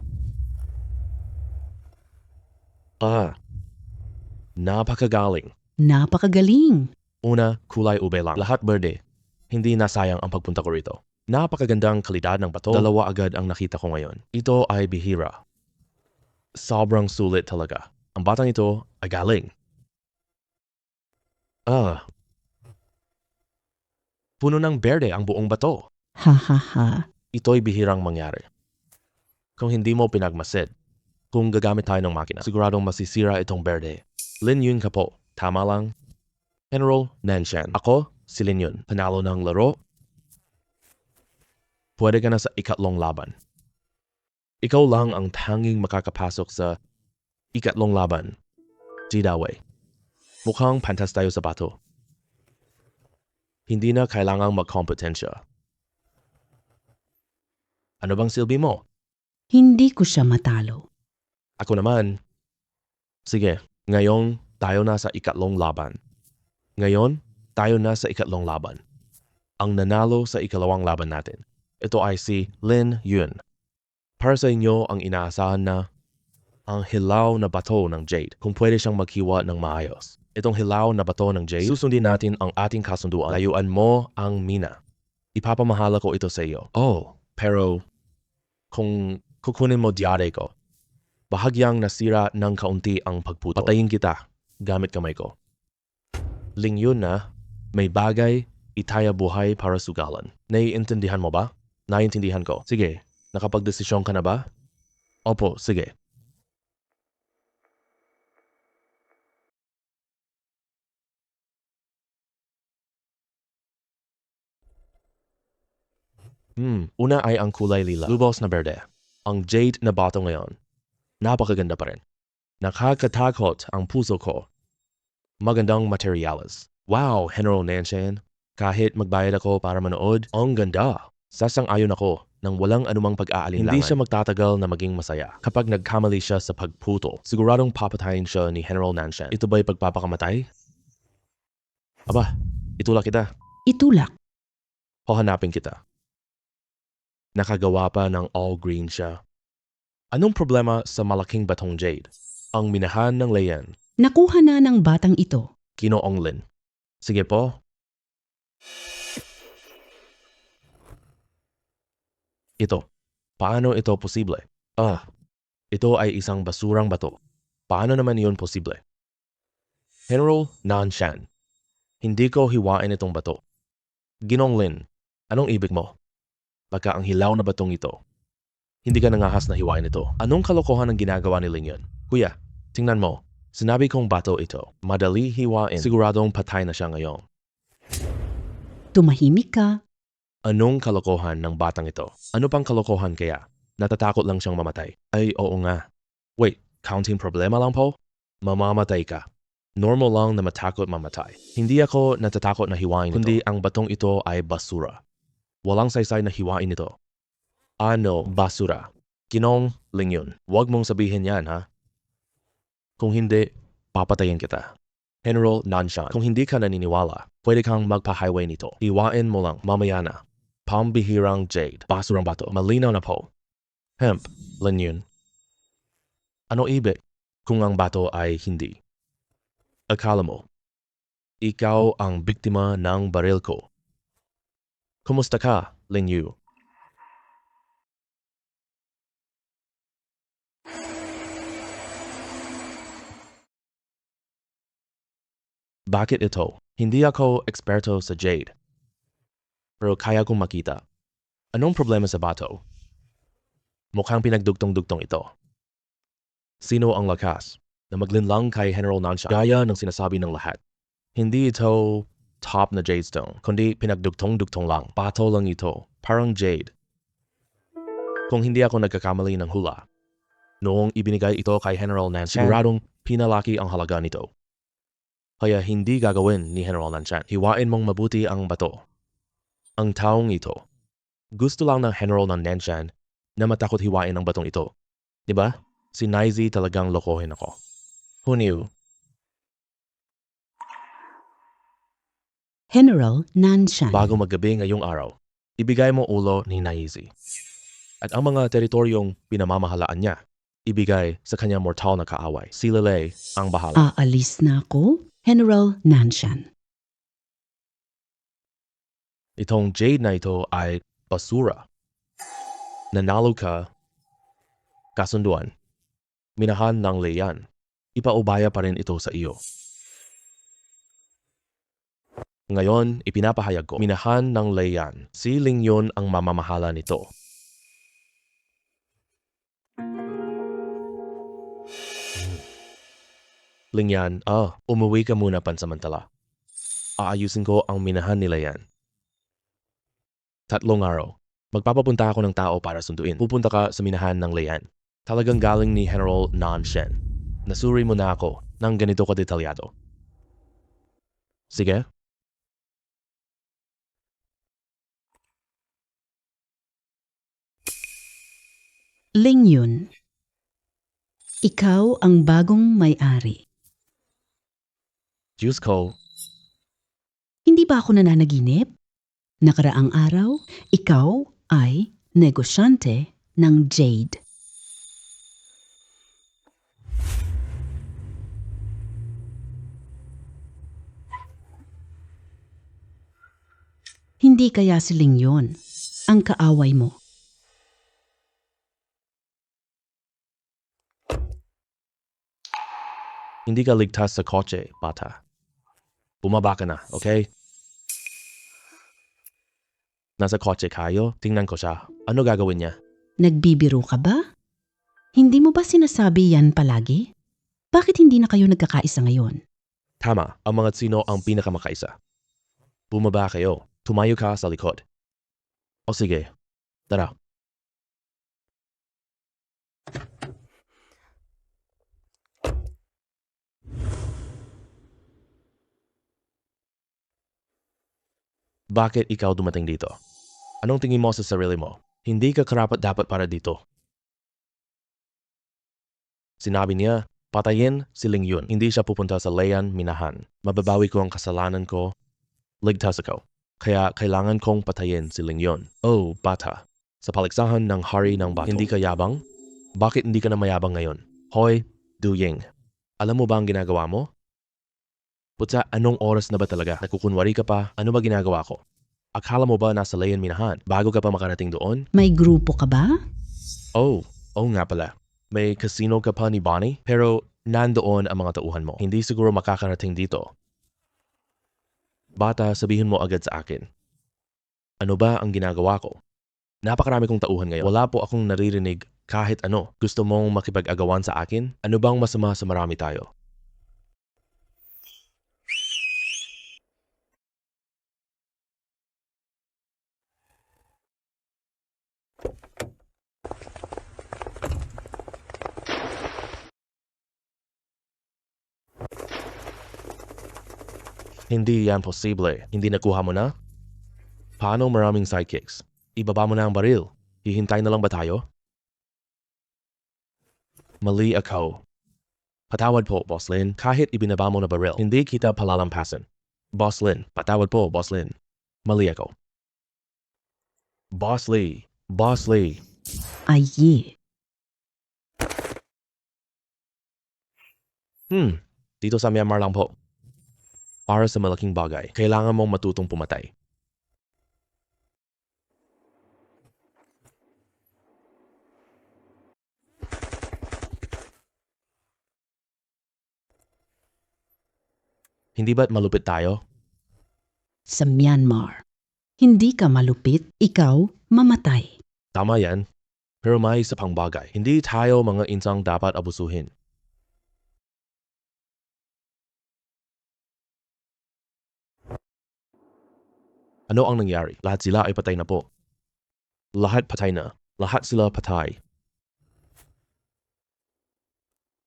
Napakagaling. napakagaling. Una, kulay ube lang. Lahat berde. Hindi nasayang ang pagpunta ko rito. Napakagandang kalidad ng bato. Dalawa agad ang nakita ko ngayon. Ito ay bihira. Sobrang sulit talaga. Ang batang ito ay galing. Puno ng berde ang buong bato. Ha ha ha. Ito'y bihirang mangyari. Kung hindi mo pinagmasid, kung gagamit tayo ng makina, siguradong masisira itong berde. Lin Yun ka po. Tama lang. General Nanshan. Ako, si Lin Yun. Panalo ng laro. Pwede ka na sa ikatlong laban. Ikaw lang ang tanging makakapasok sa ikatlong laban. Jidaway. Mukhang pantas tayo sa bato. Hindi na kailangang magkompetensya. Ano bang silbi mo? Hindi ko siya matalo. Ako naman. Sige, ngayon tayo na sa ikatlong laban. Ngayon, tayo na sa ikatlong laban. Ang nanalo sa ikalawang laban natin. Ito ay si Lin Yun. Para sa inyo ang inaasahan na ang hilaw na bato ng jade kung pwede siyang maghiwa ng maayos. Itong hilaw na bato ng jade, susundin natin ang ating kasunduan. Layuan mo ang mina. Ipapamahala ko ito sa iyo. Oh, pero kung kukunin mo diare ko, bahagyang nasira ng kaunti ang pagputol. Patayin kita gamit kamay ko. Ling Yun na may bagay itaya buhay para sugalan. Naiintindihan mo ba? Naiintindihan ko. Sige, nakapagdesisyon ka na ba? Opo, sige. Una ay ang kulay lila. Lubos na berde. Ang jade na bato ngayon. Napakaganda pa rin. Nakakatakot ang puso ko. Magandang materyales. Wow, General Nanshan. Kahit magbayad ako para manood, ang ganda. Sasang-ayon ako nang walang anumang pag-aalinlangan. Hindi siya magtatagal na maging masaya. Kapag nagkamali siya sa pagputo, siguradong papatayin siya ni General Nanshan. Ito ba'y pagpapakamatay? Aba, itulak kita. Itulak. Hahanapin kita. Nakagawa pa ng all-green siya. Anong problema sa malaking batong jade? Ang minahan ng Leyen, Nakuha na ng batang ito. Ginoong Lin. Sige po. Ito. Paano ito posible? Ito ay isang basurang bato. Paano naman iyon posible? General Nanshan, hindi ko hiwain itong bato. Ginoong Lin, anong ibig mo? Pagka ang hilaw na batong ito, hindi ka nangahas na hiwain ito. Anong kalokohan ang ginagawa ni Ling yun? Kuya, tingnan mo. Sinabi kong bato ito. Madali hiwain. Siguradong patay na siya ngayon. Tumahimik ka. Anong kalokohan ng batang ito? Ano pang kalokohan kaya? Natatakot lang siyang mamatay. Ay, oo nga. Wait, counting problema lang po? Mamamatay ka. Normal lang na matakot mamatay. Hindi ako natatakot na hiwain kundi ang batong ito ay basura. Walang saysay na hiwain ito. Ano, basura? Ginoong Ling yun. Huwag mong sabihin yan, ha? Kung hindi, papatayin kita. General Nanshan, kung hindi ka naniniwala, pwede kang magpa-highway nito. Hiwain mo lang, mamaya na. Pambihirang jade, basurang bato, malinaw na po. Hemp, Ling yun. Ano ibig kung ang bato ay hindi? Akala mo, ikaw ang biktima ng baril ko. Kumusta ka, Ling Yu? Bakit ito? Hindi ako eksperto sa jade. Pero kaya kong makita. Anong problema sa bato? Mukhang pinagdugtong-dugtong ito. Sino ang lakas na maglinlang kay General Nanshan gaya ng sinasabi ng lahat? Hindi ito top na jade stone, kundi pinagdugtong-dugtong lang. Bato lang ito, parang jade. Kung hindi ako nagkakamali ng hula, noong ibinigay ito kay General Nanshan, siguradong pinalaki ang halaga nito. Kaya hindi gagawin ni General Nanshan. Hiwain mong mabuti ang bato. Ang taong ito, gusto lang ng General ng Nanshan na matakot hiwain ang batong ito. Diba? Si Naizi talagang lokohin ako. Who knew? General Nanshan. Bago maggabi ngayong araw, ibigay mo ulo ni Naizi. At ang mga teritoryong pinamamahalaan niya, ibigay sa kanyang mortal na kaaway. Si Lele ang bahala. Aalis na ako, General Nanshan. Itong jade na ito ay basura. Nanalo ka, kasunduan. Minahan ng Leyan. Ipaubaya pa rin ito sa iyo. Ngayon, ipinapahayag ko, minahan ng Leyan. Si Ling yun ang mamamahala nito. Lingyan, umuwi ka muna pansamantala. Aayusin ko ang minahan nila yan. 3 araw. Magpapapunta ako ng tao para sunduin. Pupunta ka sa minahan ng Leyan. Talagang galing ni General Nanshan. Nasuri mo na ako ng ganito kadetalyado. Sige? Ling yun. Ikaw ang bagong may-ari. Diyos ko, Hindi ba ako nananaginip? Nakaraang araw, ikaw ay negosyante ng jade. Hindi kaya si Ling yun ang kaaway mo. hindi ka ligtas sa kotse, bata. Bumaba ka na, okay? Nasa kotse kayo, tingnan ko siya. Ano gagawin niya? Nagbibiro ka ba? Hindi mo ba sinasabi yan palagi? Bakit hindi na kayo nagkakaisa ngayon? Tama, ang mga sino ang pinakamakaisa. Bumaba kayo. Tumayo ka sa likod. O sige, tara. Bakit ikaw dumating dito? Anong tingin mo sa sarili mo? Hindi ka karapat-dapat para dito. Sinabi niya, patayin si Ling Yun. Hindi siya pupunta sa Layan Minahan. Mababawi ko ang kasalanan ko. Ligtas ako. Kaya kailangan kong patayin si Ling Yun. Oh, bata. Sa paligsahan ng hari ng bato. Hindi ka yabang? Bakit hindi ka na mayabang ngayon? Hoy, Du Ying. Alam mo ba ang ginagawa mo? Putsa, anong oras na ba talaga? Nagkukunwari ka pa? Ano ba ginagawa ko? Akala mo ba nasa Layan Minahan? Bago ka pa makarating doon? May grupo ka ba? Oh nga pala. May casino ka pa ni Bonnie? Pero nandoon ang mga tauhan mo. Hindi siguro makakarating dito. Bata, sabihin mo agad sa akin. Ano ba ang ginagawa ko? Napakarami kong tauhan ngayon. Wala po akong naririnig kahit ano. Gusto mong makipag-agawan sa akin? Ano bang masama sa marami tayo? Hindi yan posible. Hindi nakuha mo na? Paano maraming sidekicks? Ibaba mo na ang baril. Hihintay na lang ba tayo? Mali ako. Patawad po, Boss Lin. Kahit ibinaba mo na baril, hindi kita palalampasin. Boss Lin, patawad po, Boss Lin. Mali ako. Boss Lee. Boss Lee. Aye. Dito sa Myanmar lang po. Para sa malaking bagay, kailangan mong matutong pumatay. Hindi ba't malupit tayo? Sa Myanmar. Hindi ka malupit, ikaw mamatay. Tama yan. Pero may isa pang bagay. Hindi tayo mga insang dapat abusuhin. Ano ang nangyari? Lahat sila ay patay na po. Lahat patay na. Lahat sila patay.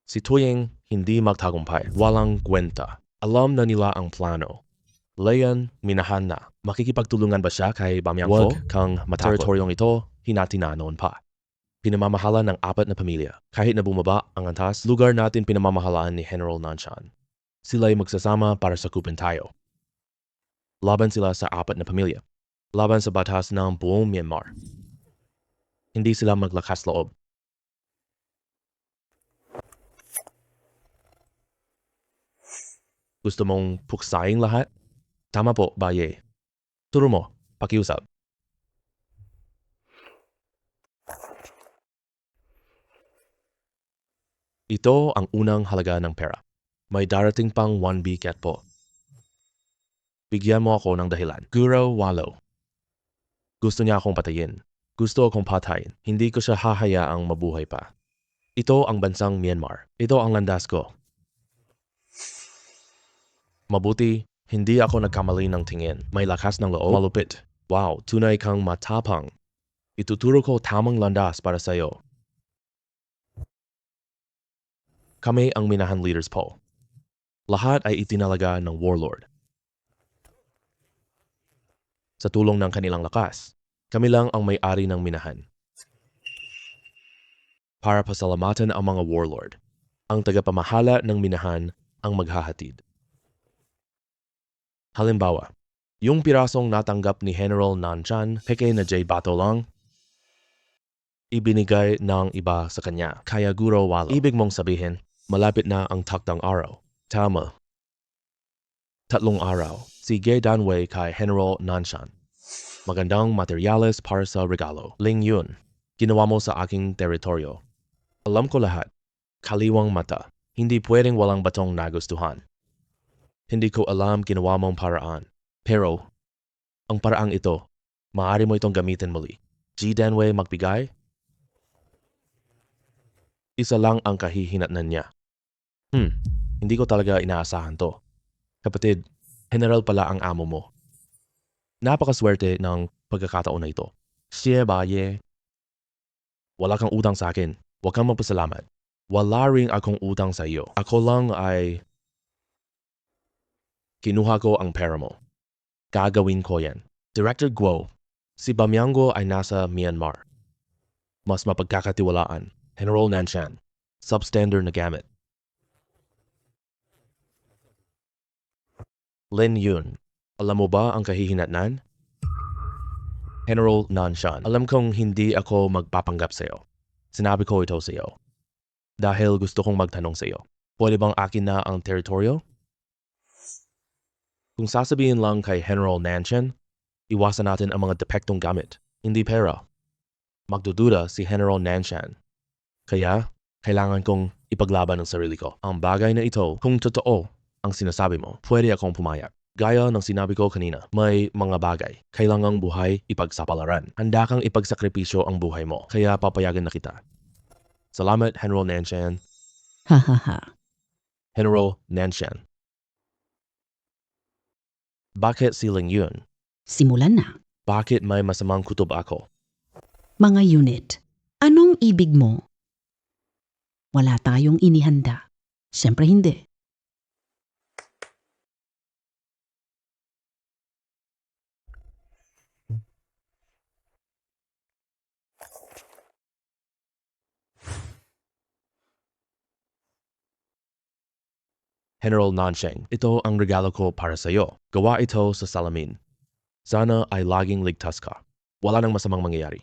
Si Tuying hindi magtagumpay. Walang kwenta. Alam na nila ang plano. Layan, minahan na. Makikipagtulungan ba siya kay Bamyangfo? Huwag kang matakot. Teritoryong ito, hinati na noon pa. Pinamamahalan ng 4 na pamilya. Kahit na bumaba ang antas, lugar natin pinamamahalaan ni General Nanshan. Sila'y magsasama para sakupin tayo. Laban sila sa 4 na pamilya. Laban sa batas ng buong Myanmar. Hindi sila maglakas loob. Gusto mong puksaing lahat? Tama po, Baye. Turo mo, pakiusap. Ito ang unang halaga ng pera. May darating pang 1B cat po. Bigyan mo ako ng dahilan. Guro Walo. Gusto niya akong patayin. Gusto akong patayin. Hindi ko siya hahayaang mabuhay pa. Ito ang bansang Myanmar. Ito ang landas ko. Mabuti, hindi ako nagkamali ng tingin. May lakas ng loob. Malupit. Wow, tunay kang matapang. Ituturo ko tamang landas para sa'yo. Kami ang minahan leaders po. Lahat ay itinalaga ng warlord. Sa tulong ng kanilang lakas, kami lang ang may-ari ng minahan. Para pasalamatan ang mga warlord, ang tagapamahala ng minahan ang maghahatid. Halimbawa, yung pirasong natanggap ni General Nanshan, peke na J Bato lang, ibinigay ng iba sa kanya. Kaya Guro Walo, ibig mong sabihin, malapit na ang takdang araw. Tama. 3 araw. Sige Danwei kay General Nanshan. Magandang materyales para sa regalo. Ling Yun, ginawa mo sa aking teritoryo. Alam ko lahat. Kaliwang mata. Hindi pwedeng walang batong nagustuhan. Hindi ko alam ginawa mong paraan. Pero, ang paraang ito, Maaari mo itong gamitin muli. G. Denway magbigay? Isa lang ang kahihinatnan niya. Hindi ko talaga inaasahan to. Kapatid, general pala ang amo mo. Napakaswerte ng pagkakataon na ito. Siya ba, ye? Wala kang utang sa akin. Huwag kang magpasalamat. Wala ring akong utang sa iyo. Ako lang ay kinuha ko ang pera mo. Gagawin ko yan. Director Guo, si Bamyango ay nasa Myanmar. Mas mapagkakatiwalaan. General Nanshan. Substandard na gamit. Lin Yun, alam mo ba ang kahihinatnan? General Nanshan, alam kong hindi ako magpapanggap sa iyo. Sinabi ko ito sa iyo. Dahil gusto kong magtanong sa iyo. Pwede bang akin na ang teritoryo? Kung sasabihin lang kay General Nanshan, iwasan natin ang mga depektong gamit, hindi pera. Magdududa si General Nanshan. Kaya, kailangan kong ipaglaban ang sarili ko. Ang bagay na ito, kung totoo ang sinasabi mo, pwede akong pumayag. Gaya ng sinabi ko kanina, may mga bagay, kailangang buhay ipagsapalaran. Handa kang ipagsakripisyo ang buhay mo, kaya papayagan na kita. Salamat, General Nanshan. Ha ha ha. General Nanshan. Bakit siling yun? Simulan na. Bakit may masamang kutob ako? Mga unit, anong ibig mo? Wala tayong inihanda. Siyempre hindi. General Nansheng, ito ang regalo ko para sa iyo. Gawa ito sa salamin. Sana ay laging ligtas ka. Wala nang masamang mangyayari.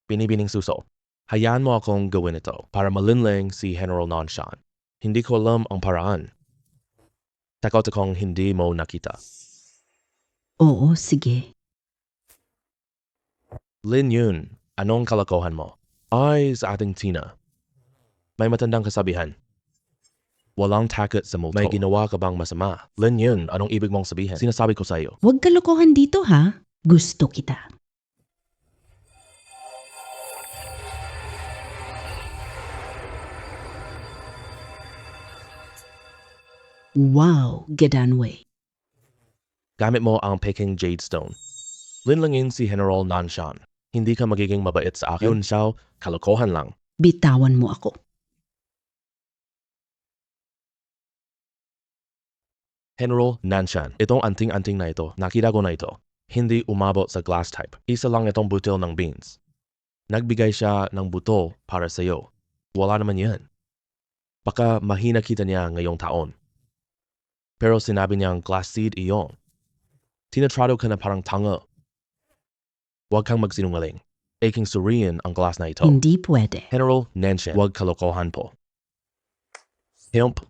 Binibining suso. Hayaan mo akong gawin ito para malinlang si General Nanshan. Hindi ko alam ang paraan. Takot akong hindi mo nakita. Oo, sige. Lin Yun, anong kalokohan mo? Ay, sa ating Tina. May matandang kasabihan. Walang takot sa multo. May ginawa ka bang masama? Lin Yun, anong ibig mong sabihin? Sinasabi ko sa iyo. Huwag kalokohan dito ha. Gusto kita. Wow, Gedanway. Gamit mo ang Peking Jade Stone. Linlangin si General Nanshan. Hindi ka magiging mabait sa akin. Yun siya, kalokohan lang. Bitawan mo ako. General Nanshan, itong anting-anting na ito, nakita ko na ito. Hindi umabot sa glass type. Isa lang itong butil ng beans. Nagbigay siya ng buto para sa iyo. Wala naman yan. Baka mahina kita niya ngayong taon. Pero sinabi niyang glass seed iyon. Tinatrado ka na parang tanga. Huwag kang magsinungaling. Aking suriin ang glass na ito. Hindi pwede. General Nanshan, huwag kalokohan po. Hemp.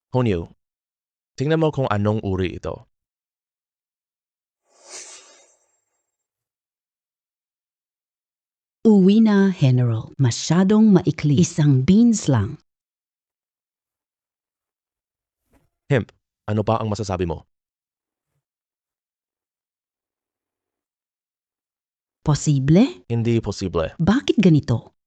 Honyo, tingnan mo kung anong uri ito. Uwi na, General. Masyadong maikli. Isang beans lang. Hemp, ano pa ang masasabi mo? Posible? Hindi posible. Bakit ganito?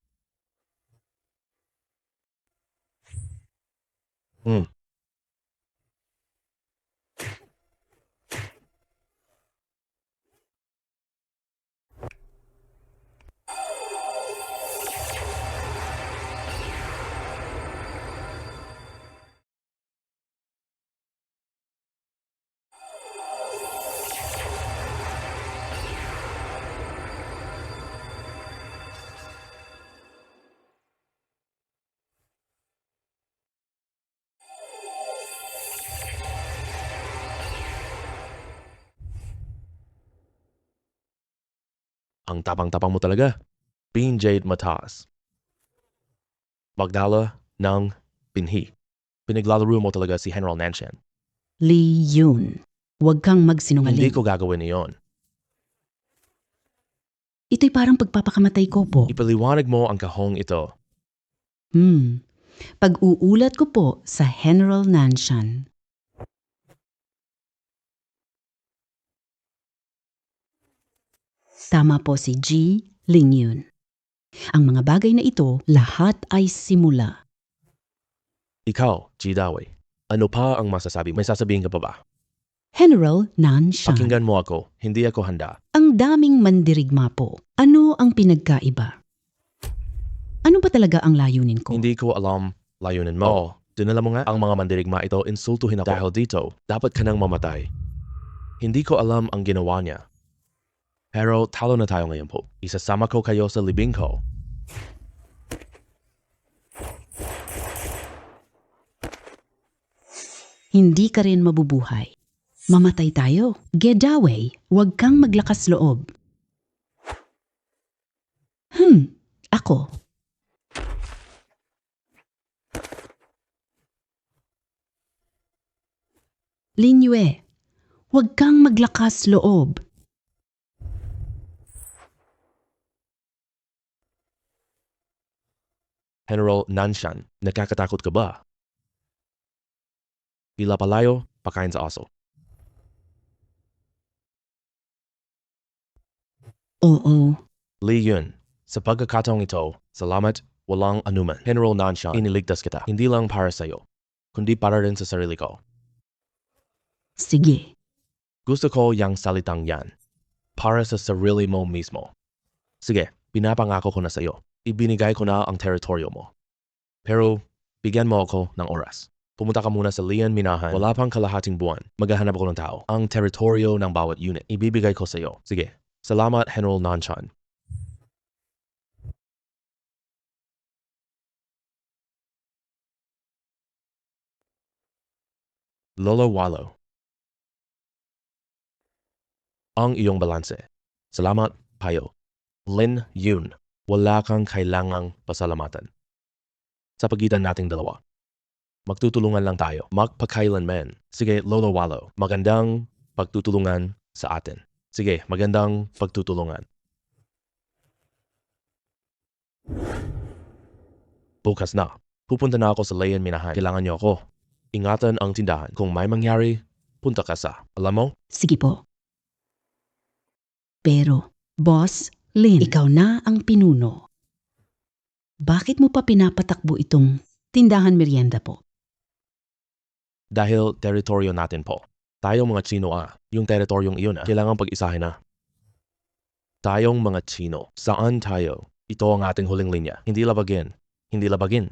Ang tapang-tapang mo talaga. Bean Jade mataas. Magdala ng binhi. Pinaglalaro mo talaga si General Nanshan. Lee Yun. Huwag kang magsinungaling. Hindi ko gagawin iyon. Ito'y parang pagpapakamatay ko po. Ipaliwanag mo ang kahong ito. Pag-uulat ko po sa General Nanshan. Tama po si G. Lingyun. Ang mga bagay na ito, lahat ay simula. Ikaw, G. Dawei. Ano pa ang masasabi? May sasabihin ka pa ba? General Nanshan. Pakinggan mo ako. Hindi ako handa. Ang daming mandirigma po. Ano ang pinagkaiba? Ano ba talaga ang layunin ko? Hindi ko alam layunin mo. Oo. Dinala mo nga ang mga mandirigma ito, insultuhin ako. Dahil dito, dapat ka nang mamatay. Hindi ko alam ang ginawa niya. Pero talo na tayo ngayon po. Isasama ko kayo sa libing ko. Hindi ka rin mabubuhay. Mamatay tayo. Gedaway, huwag kang maglakas loob. Ako. Linyue, huwag kang maglakas loob. General Nanshan, nakakatakot ka ba? Pila palayo, pakain sa aso. Oo. Li Yun, sa pagkakataong ito, salamat, walang anuman. General Nanshan, iniligtas kita. Hindi lang para sa'yo, kundi para rin sa sarili ko. Sige. Gusto ko yang salitang yan. Para sa sarili mo mismo. Sige, pinapangako ko na sa'yo. Ibinigay ko na ang teritoryo mo. Pero, bigyan mo ako ng oras. Pumunta ka muna sa Lian Minahan. Wala pang kalahating buwan. Maghahanap ako ng tao. Ang teritoryo ng bawat unit. Ibibigay ko sa'yo. Sige. Salamat, General Nanshan. Lolo Walo. Ang iyong balanse. Salamat, Payo. Lin Yun, wala kang kailangang pasalamatan. Sa pagitan nating dalawa. Magtutulungan lang tayo. Magpakailanman. Sige, Lolo Walo. Magandang pagtutulungan sa atin. Sige, magandang pagtutulungan. Bukas na. Pupunta na ako sa Lian Minahan. Kailangan niyo ako. Ingatan ang tindahan. Kung may mangyari, punta ka sa. Alam mo? Sige po. Pero, Boss Lin, ikaw na ang pinuno. Bakit mo pa pinapatakbo itong tindahan merienda po? Dahil teritoryo natin po. Tayong mga Chino yung teritoryong iyon kailangang pag-isahin na. Tayong mga Chino, saan tayo? Ito ang ating huling linya. Hindi labagin. Hindi labagin.